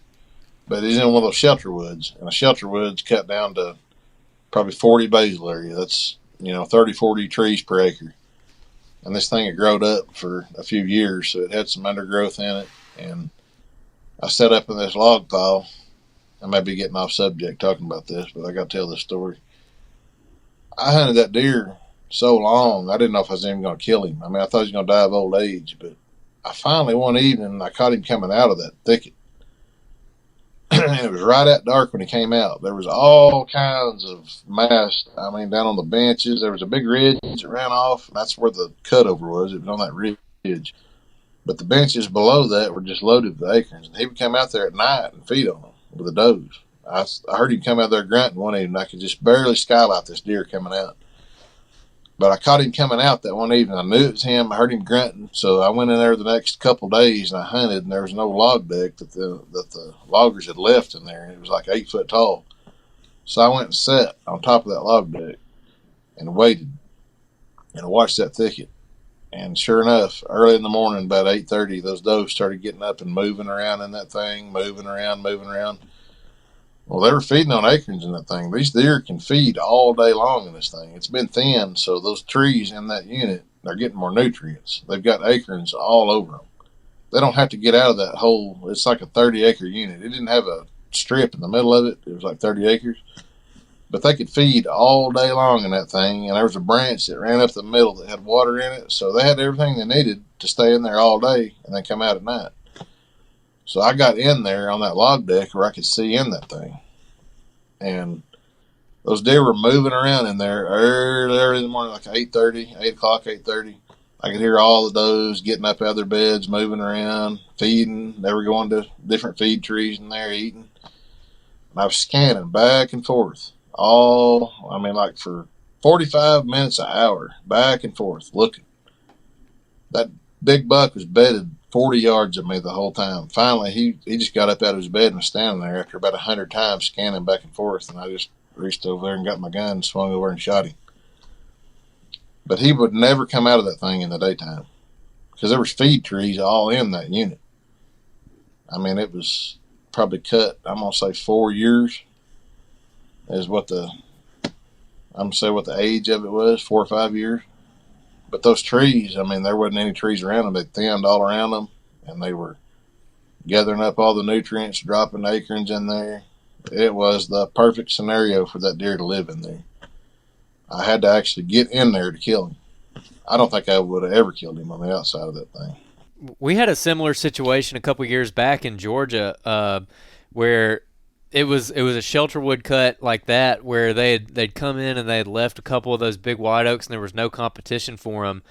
But he's in one of those shelter woods, and a shelter wood's cut down to probably 40 basil area. That's 30, 40 trees per acre. And this thing had grown up for a few years, so it had some undergrowth in it. And I set up in this log pile. I may be getting off subject talking about this, but I got to tell this story. I hunted that deer so long, I didn't know if I was even going to kill him. I mean, I thought he was going to die of old age, but I finally, one evening, I caught him coming out of that thicket. And it was right at dark when he came out. There was all kinds of mass. I mean, down on the benches, there was a big ridge that ran off. That's where the cutover was. It was on that ridge. But the benches below that were just loaded with acorns. And he would come out there at night and feed on them with the does. I heard him come out there grunting one evening. I could just barely skylight this deer coming out. But I caught him coming out that one evening. I knew it was him. I heard him grunting. So I went in there the next couple of days and I hunted, and there was no log deck that the loggers had left in there. And it was like 8 foot tall. So I went and sat on top of that log deck and waited and watched that thicket. And sure enough, early in the morning, about 8:30, those does started getting up and moving around in that thing, moving around. Well, they were feeding on acorns in that thing. These deer can feed all day long in this thing. It's been thinned, so those trees in that unit, they're getting more nutrients. They've got acorns all over them. They don't have to get out of that whole, it's like a 30-acre unit. It didn't have a strip in the middle of it. It was like 30 acres. But they could feed all day long in that thing, and there was a branch that ran up the middle that had water in it, so they had everything they needed to stay in there all day and then come out at night. So I got in there on that log deck where I could see in that thing. And those deer were moving around in there early in the morning, like 8:30, 8 o'clock, 8:30. I could hear all of those getting up out of their beds, moving around, feeding. They were going to different feed trees in there, eating. And I was scanning back and forth. Like for 45 minutes, an hour, back and forth, looking. That big buck was bedded 40 yards of me the whole time. Finally, he just got up out of his bed and was standing there after about 100 times scanning back and forth, and I just reached over there and got my gun and swung over and shot him. But he would never come out of that thing in the daytime because there was feed trees all in that unit. I mean, it was probably cut, I'm going to say 4 years is what the age of it was, 4 or 5 years. But those trees, I mean, there wasn't any trees around them. They thinned all around them, and they were gathering up all the nutrients, dropping acorns in there. It was the perfect scenario for that deer to live in there. I had to actually get in there to kill him. I don't think I would have ever killed him on the outside of that thing. We had a similar situation a couple years back in Georgia where it was a shelter wood cut like that where they'd come in and they had left a couple of those big white oaks and there was no competition for them,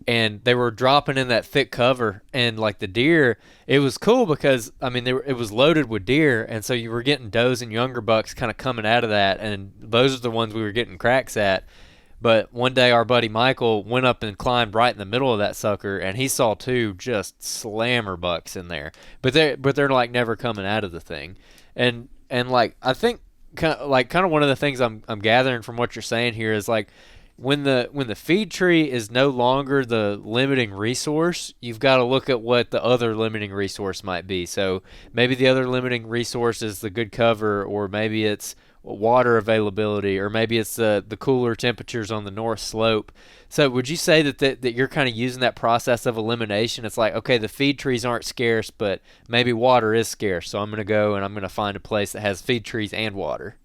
and they were dropping in that thick cover, and like the deer, it was cool because I mean it was loaded with deer, and so you were getting does and younger bucks kind of coming out of that, and those are the ones we were getting cracks at. But one day our buddy Michael went up and climbed right in the middle of that sucker, and he saw two just slammer bucks in there, but they're like never coming out of the thing. And like I think kind of one of the things I'm gathering from what you're saying here is like when the feed tree is no longer the limiting resource, you've got to look at what the other limiting resource might be. So maybe the other limiting resource is the good cover, or maybe it's water availability, or maybe it's the cooler temperatures on the north slope. So would you say that you're kind of using that process of elimination? It's like, okay, the feed trees aren't scarce, but maybe water is scarce, so I'm going to go and I'm going to find a place that has feed trees and water.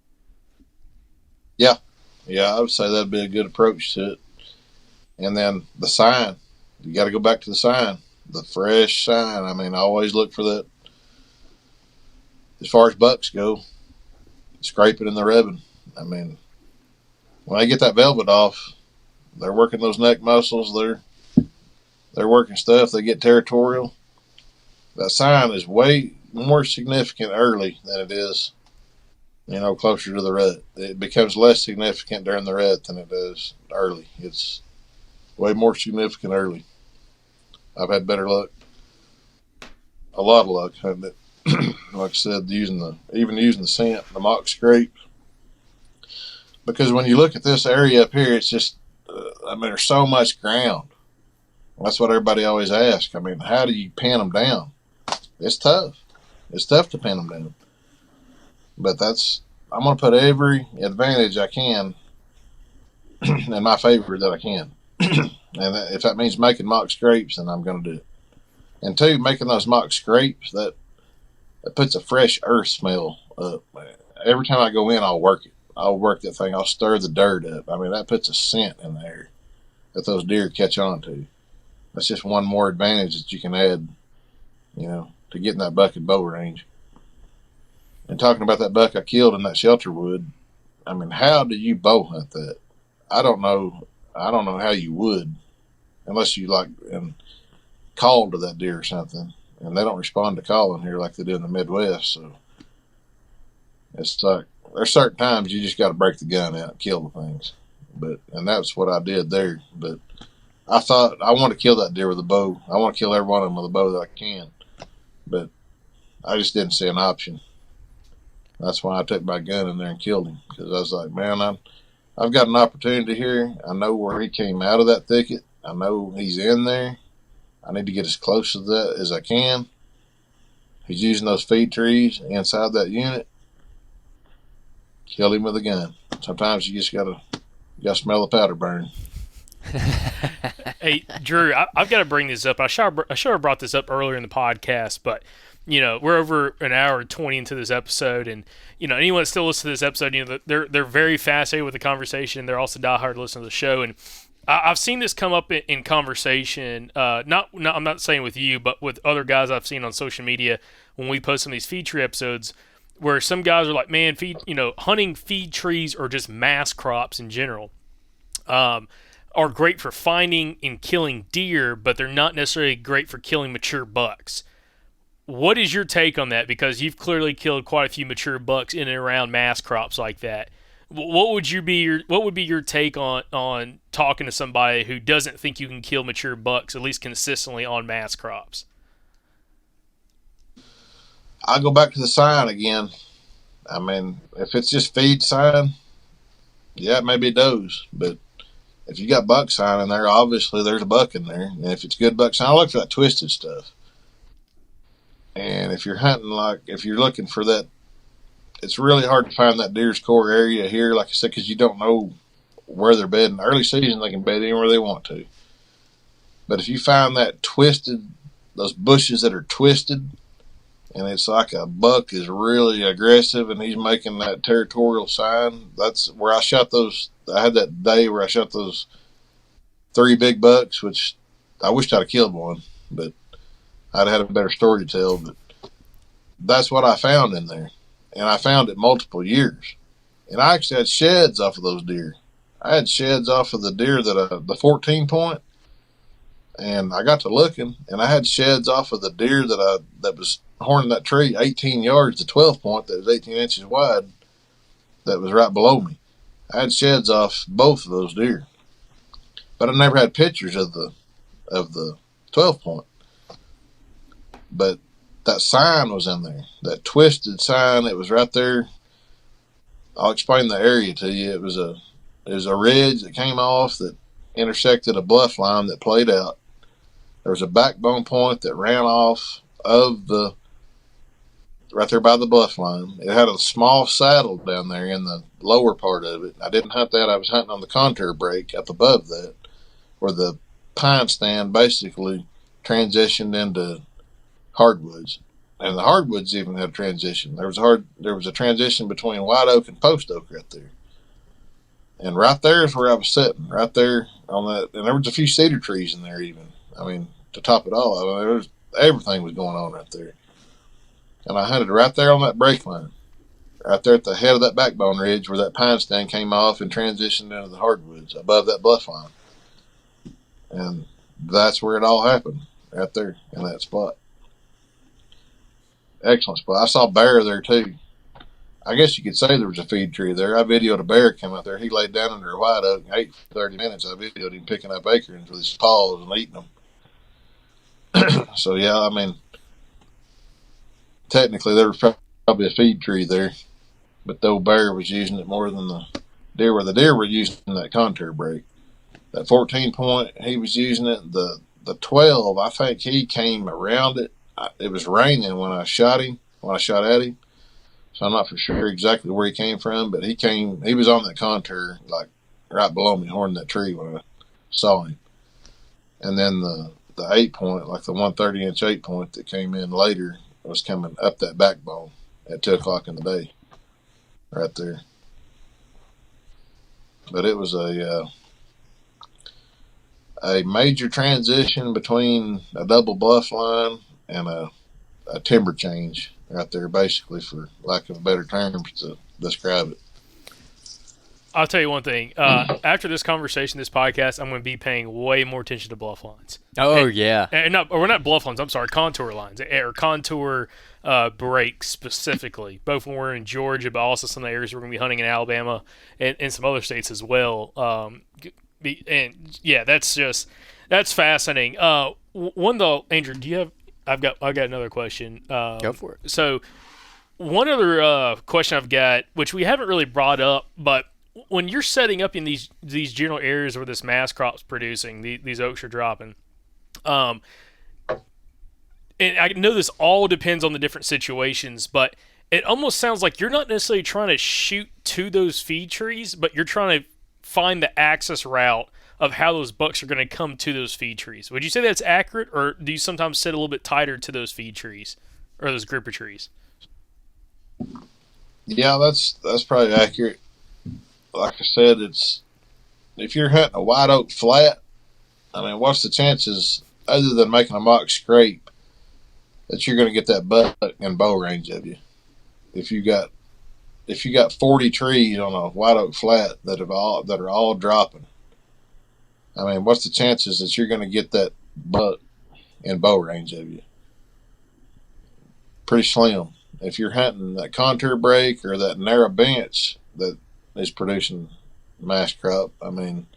Yeah, I would say that'd be a good approach to it. And then the sign, you got to go back to the sign, the fresh sign. I mean, I always look for that. As far as bucks go, scraping and the rubbing. I mean, when they get that velvet off, they're working those neck muscles. They're working stuff. They get territorial. That sign is way more significant early than it is, closer to the rut. It becomes less significant during the rut than it does early. It's way more significant early. I've had better luck, a lot of luck hunting it. Like I said, using the scent, the mock scrape. Because when you look at this area up here, it's just, there's so much ground. That's what everybody always asks. How do you pin them down? It's tough. It's tough to pin them down. But I'm going to put every advantage I can in my favor that I can. And if that means making mock scrapes, then I'm going to do it. And two, making those mock scrapes, that puts a fresh earth smell up. Every time I go in, I'll work it. I'll work that thing. I'll stir the dirt up. That puts a scent in there that those deer catch on to. That's just one more advantage that you can add, to getting that buck at bow range. And talking about that buck I killed in that shelter wood, how do you bow hunt that? I don't know how you would, unless you and call to that deer or something. And they don't respond to calling here like they do in the Midwest. So it's like, there's certain times you just got to break the gun out and kill the things. And that's what I did there. But I thought I want to kill that deer with a bow. I want to kill every one of them with a bow that I can. But I just didn't see an option. That's why I took my gun in there and killed him. Because I was like, man, I've got an opportunity here. I know where he came out of that thicket. I know he's in there. I need to get as close to that as I can. He's using those feed trees inside that unit. Kill him with a gun. Sometimes you just gotta smell the powder burn. Hey, Drew, I've got to bring this up. I should have brought this up earlier in the podcast, but we're over an hour and 20 into this episode, and anyone that still listens to this episode, they're very fascinated with the conversation. They're also diehard listeners of the show, and I've seen this come up in conversation. Not I'm not saying with you, but with other guys I've seen on social media when we post some of these feed tree episodes, where some guys are like, man, hunting feed trees or just mass crops in general are great for finding and killing deer, but they're not necessarily great for killing mature bucks. What is your take on that? Because you've clearly killed quite a few mature bucks in and around mass crops like that. What would be your take on talking to somebody who doesn't think you can kill mature bucks, at least consistently, on mass crops? I go back to the sign again. If it's just feed sign, yeah, it may be does. But if you got buck sign in there, obviously there's a buck in there. And if it's good buck sign, I look for that twisted stuff. And if you're hunting, if you're looking for that, it's really hard to find that deer's core area here, like I said, because you don't know where they're bedding. Early season, they can bed anywhere they want to. But if you find that twisted, those bushes that are twisted, and it's like a buck is really aggressive and he's making that territorial sign, that's where I shot those. I had that day where I shot those 3 big bucks, which I wished I'd have killed one, but I'd had a better story to tell. But that's what I found in there. And I found it multiple years. And I actually had sheds off of those deer. I had sheds off of the deer the 14 point. And I got to looking, and I had sheds off of the deer that was horning that tree 18 yards to 12 point that was 18 inches wide that was right below me. I had sheds off both of those deer. But I never had pictures of the 12 point. But that sign was in there. That twisted sign, it was right there. I'll explain the area to you. It was a ridge that came off that intersected a bluff line that played out. There was a backbone point that ran off of right there by the bluff line. It had a small saddle down there in the lower part of it. I didn't hunt that. I was hunting on the contour break up above that, where the pine stand basically transitioned into hardwoods. And the hardwoods even had a transition. There was a transition between white oak and post oak right there. And right there is where I was sitting, right there on that. And there was a few cedar trees in there even. To top it all, everything was going on right there. And I hunted right there on that break line, right there at the head of that backbone ridge where that pine stand came off and transitioned into the hardwoods above that bluff line. And that's where it all happened, right there in that spot. Excellent spot. I saw bear there too. I guess you could say there was a feed tree there. I videoed a bear come out there. He laid down under a white oak and ate for 30 minutes. I videoed him picking up acorns with his paws and eating them. So, yeah, I mean, technically there was probably a feed tree there, but the old bear was using it more than the deer were. The deer were using that contour break. That 14 point, he was using it. The 12, I think he came around it. It was raining when I shot at him. So I'm not for sure exactly where he came from, but he was on that contour, like right below me, horning that tree when I saw him. And then the 8 point, like the 130-inch 8 point that came in later, was coming up that backbone at 2 o'clock in the day, right there. But it was a major transition between a double bluff line and a timber change right there, basically, for lack of a better term to describe it. I'll tell you one thing. After this conversation, this podcast, I'm going to be paying way more attention to bluff lines. Oh, yeah. We're not bluff lines. I'm sorry, contour lines or contour breaks specifically. Both when we're in Georgia, but also some of the areas we're going to be hunting in Alabama and some other states as well. And yeah, that's fascinating. One though, Andrew, do you have? I've got another question. Go for it. So, one other question I've got, which we haven't really brought up, but when you're setting up in these general areas where this mass crop's producing, these oaks are dropping, and I know this all depends on the different situations, but it almost sounds like you're not necessarily trying to shoot to those feed trees, but you're trying to find the access route of how those bucks are going to come to those feed trees. Would you say that's accurate, or do you sometimes sit a little bit tighter to those feed trees or those group of trees? Yeah, that's probably accurate. Like I said, if you're hunting a white oak flat, I mean, what's the chances, other than making a mock scrape, that you're going to get that buck in bow range of you? If you got 40 trees on a white oak flat that are all dropping, I mean, what's the chances that you're going to get that buck in bow range of you? Pretty slim. If you're hunting that contour break or that narrow bench that is producing mass crop, I mean,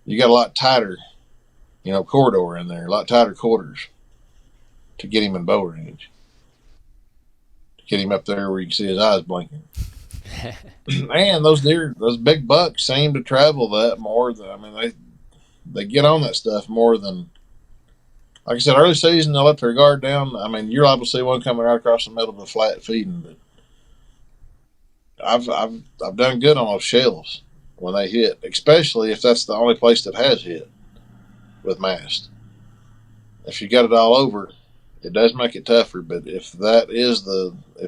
you got a lot tighter, corridor in there, a lot tighter quarters to get him in bow range. To get him up there where you can see his eyes blinking. Man, those big bucks seem to travel that more than, they get on that stuff more than, like I said, early season, they'll let their guard down. I mean, you're liable to see one coming right across the middle of the flat feeding, but I've done good on those shells when they hit, especially if that's the only place that has hit with mast. If you got it all over, it does make it tougher, but if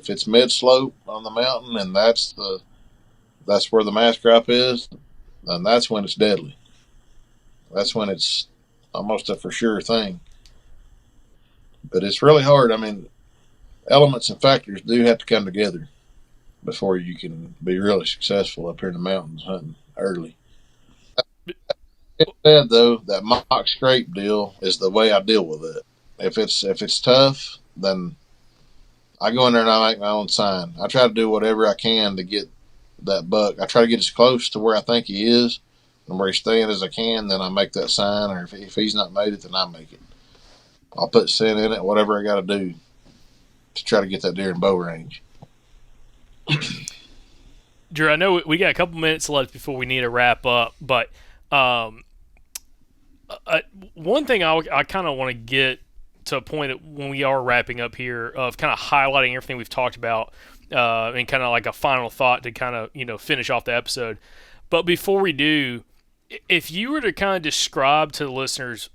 it's mid slope on the mountain and that's where the mast crop is, then that's when it's deadly. That's when it's almost a for sure thing. But it's really hard. I mean, elements and factors do have to come together before you can be really successful up here in the mountains hunting early. That said, though, that mock scrape deal is the way I deal with it. If it's tough, then I go in there and I make my own sign. I try to do whatever I can to get that buck. I try to get as close to where I think he is and where he's staying as I can. Then I make that sign, or if he's not made it, then I make it. I'll put scent in it, whatever I got to do to try to get that deer in bow range. Drew, I know we got a couple minutes left before we need to wrap up, but one thing I kind of want to get to a point that when we are wrapping up here of kind of highlighting everything we've talked about and kind of like a final thought to kind of finish off the episode. But before we do, if you were to kind of describe to the listeners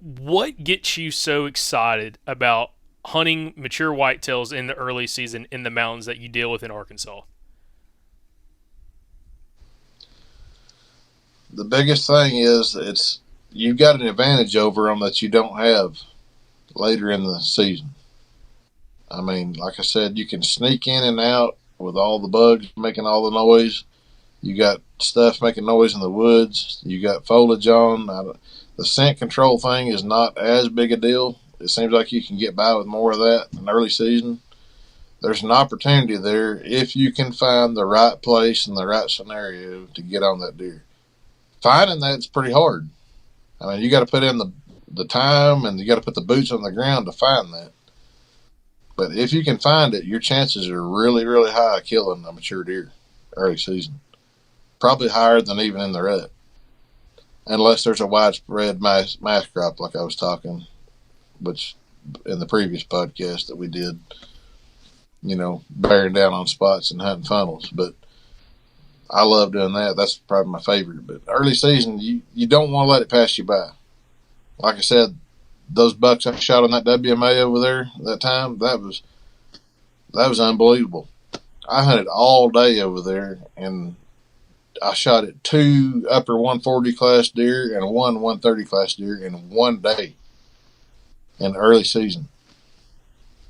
what gets you so excited about hunting mature whitetails in the early season in the mountains that you deal with in Arkansas? The biggest thing is you've got an advantage over them that you don't have later in the season. I mean, like I said, you can sneak in and out with all the bugs making all the noise. You got stuff making noise in the woods. You got foliage on. The scent control thing is not as big a deal. It seems like you can get by with more of that in early season. There's an opportunity there if you can find the right place and the right scenario to get on that deer. Finding that's pretty hard. I mean, you got to put in the time and you got to put the boots on the ground to find that. But if you can find it, your chances are really, really high of killing a mature deer early season. Probably higher than even in the rut. Unless there's a widespread mass crop like I was talking, which in the previous podcast that we did, bearing down on spots and hunting funnels. But I love doing that. That's probably my favorite. But early season, you don't want to let it pass you by. Like I said, those bucks I shot on that WMA over there that time, that was unbelievable. I hunted all day over there, and I shot at 2 upper 140 class deer and 1 130 class deer in one day in early season.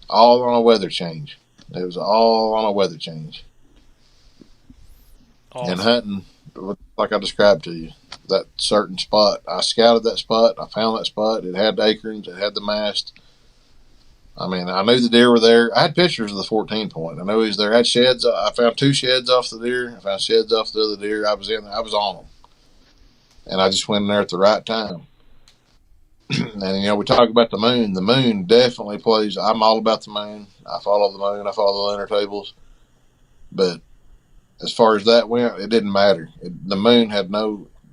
All on a weather change. It was all on a weather change. Awesome. And hunting, like I described to you, that certain spot. I scouted that spot. I found that spot. It had the acorns. It had the mast. I mean, I knew the deer were there. I had pictures of the 14 point. I know he was there. I had sheds. I found 2 sheds off the deer. I found sheds off the other deer. I was in there. I was on them. And I just went in there at the right time. And, we talk about the moon. The moon definitely plays. I'm all about the moon. I follow the moon. I follow the lunar tables. But as far as that went, it didn't matter. The moon had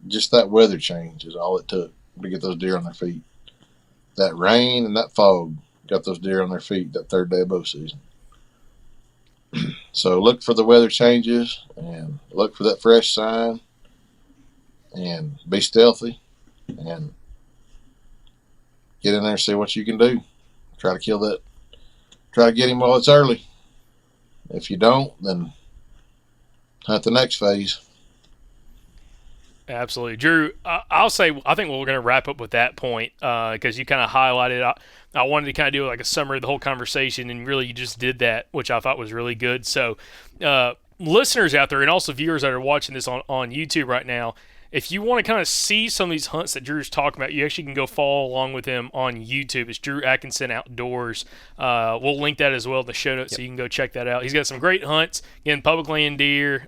just that weather change is all it took to get those deer on their feet. That rain and that fog got those deer on their feet that third day of bow season. So look for the weather changes and look for that fresh sign and be stealthy and get in there and see what you can do. Try to kill that. Try to get him while it's early. If you don't, then hunt the next phase. Absolutely. Drew, I'll say I think we're going to wrap up with that point because you kind of highlighted I wanted to kind of do like a summary of the whole conversation, and really you just did that, which I thought was really good. So listeners out there and also viewers that are watching this on YouTube right now, if you want to kind of see some of these hunts that Drew's talking about, you actually can go follow along with him on YouTube. It's Drew Atkinson Outdoors. We'll link that as well in the show notes, so you can go check that out. He's got some great hunts, again, public land deer,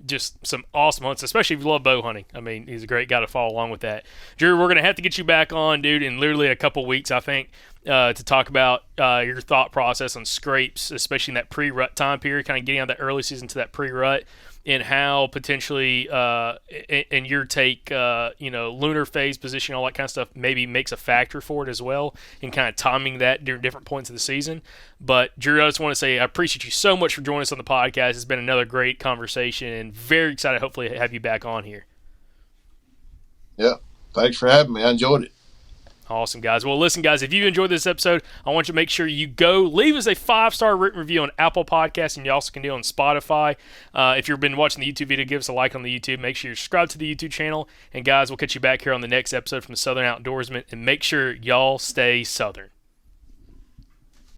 just some awesome hunts, especially if you love bow hunting. I mean, he's a great guy to follow along with that. Drew, we're going to have to get you back on, dude, in literally a couple weeks, I think, to talk about your thought process on scrapes, especially in that pre-rut time period, kind of getting out of that early season to that pre-rut, and how potentially, in your take, lunar phase position, all that kind of stuff maybe makes a factor for it as well, and kind of timing that during different points of the season. But Drew, I just want to say I appreciate you so much for joining us on the podcast. It's been another great conversation, and very excited hopefully to have you back on here. Yeah, thanks for having me. I enjoyed it. Awesome, guys. Well, listen, guys, if you enjoyed this episode, I want you to make sure you go leave us a 5-star written review on Apple Podcasts, and you also can do it on Spotify. If you've been watching the YouTube video, give us a like on the YouTube. Make sure you're subscribed to the YouTube channel. And, guys, we'll catch you back here on the next episode from the Southern Outdoorsman. And make sure y'all stay Southern.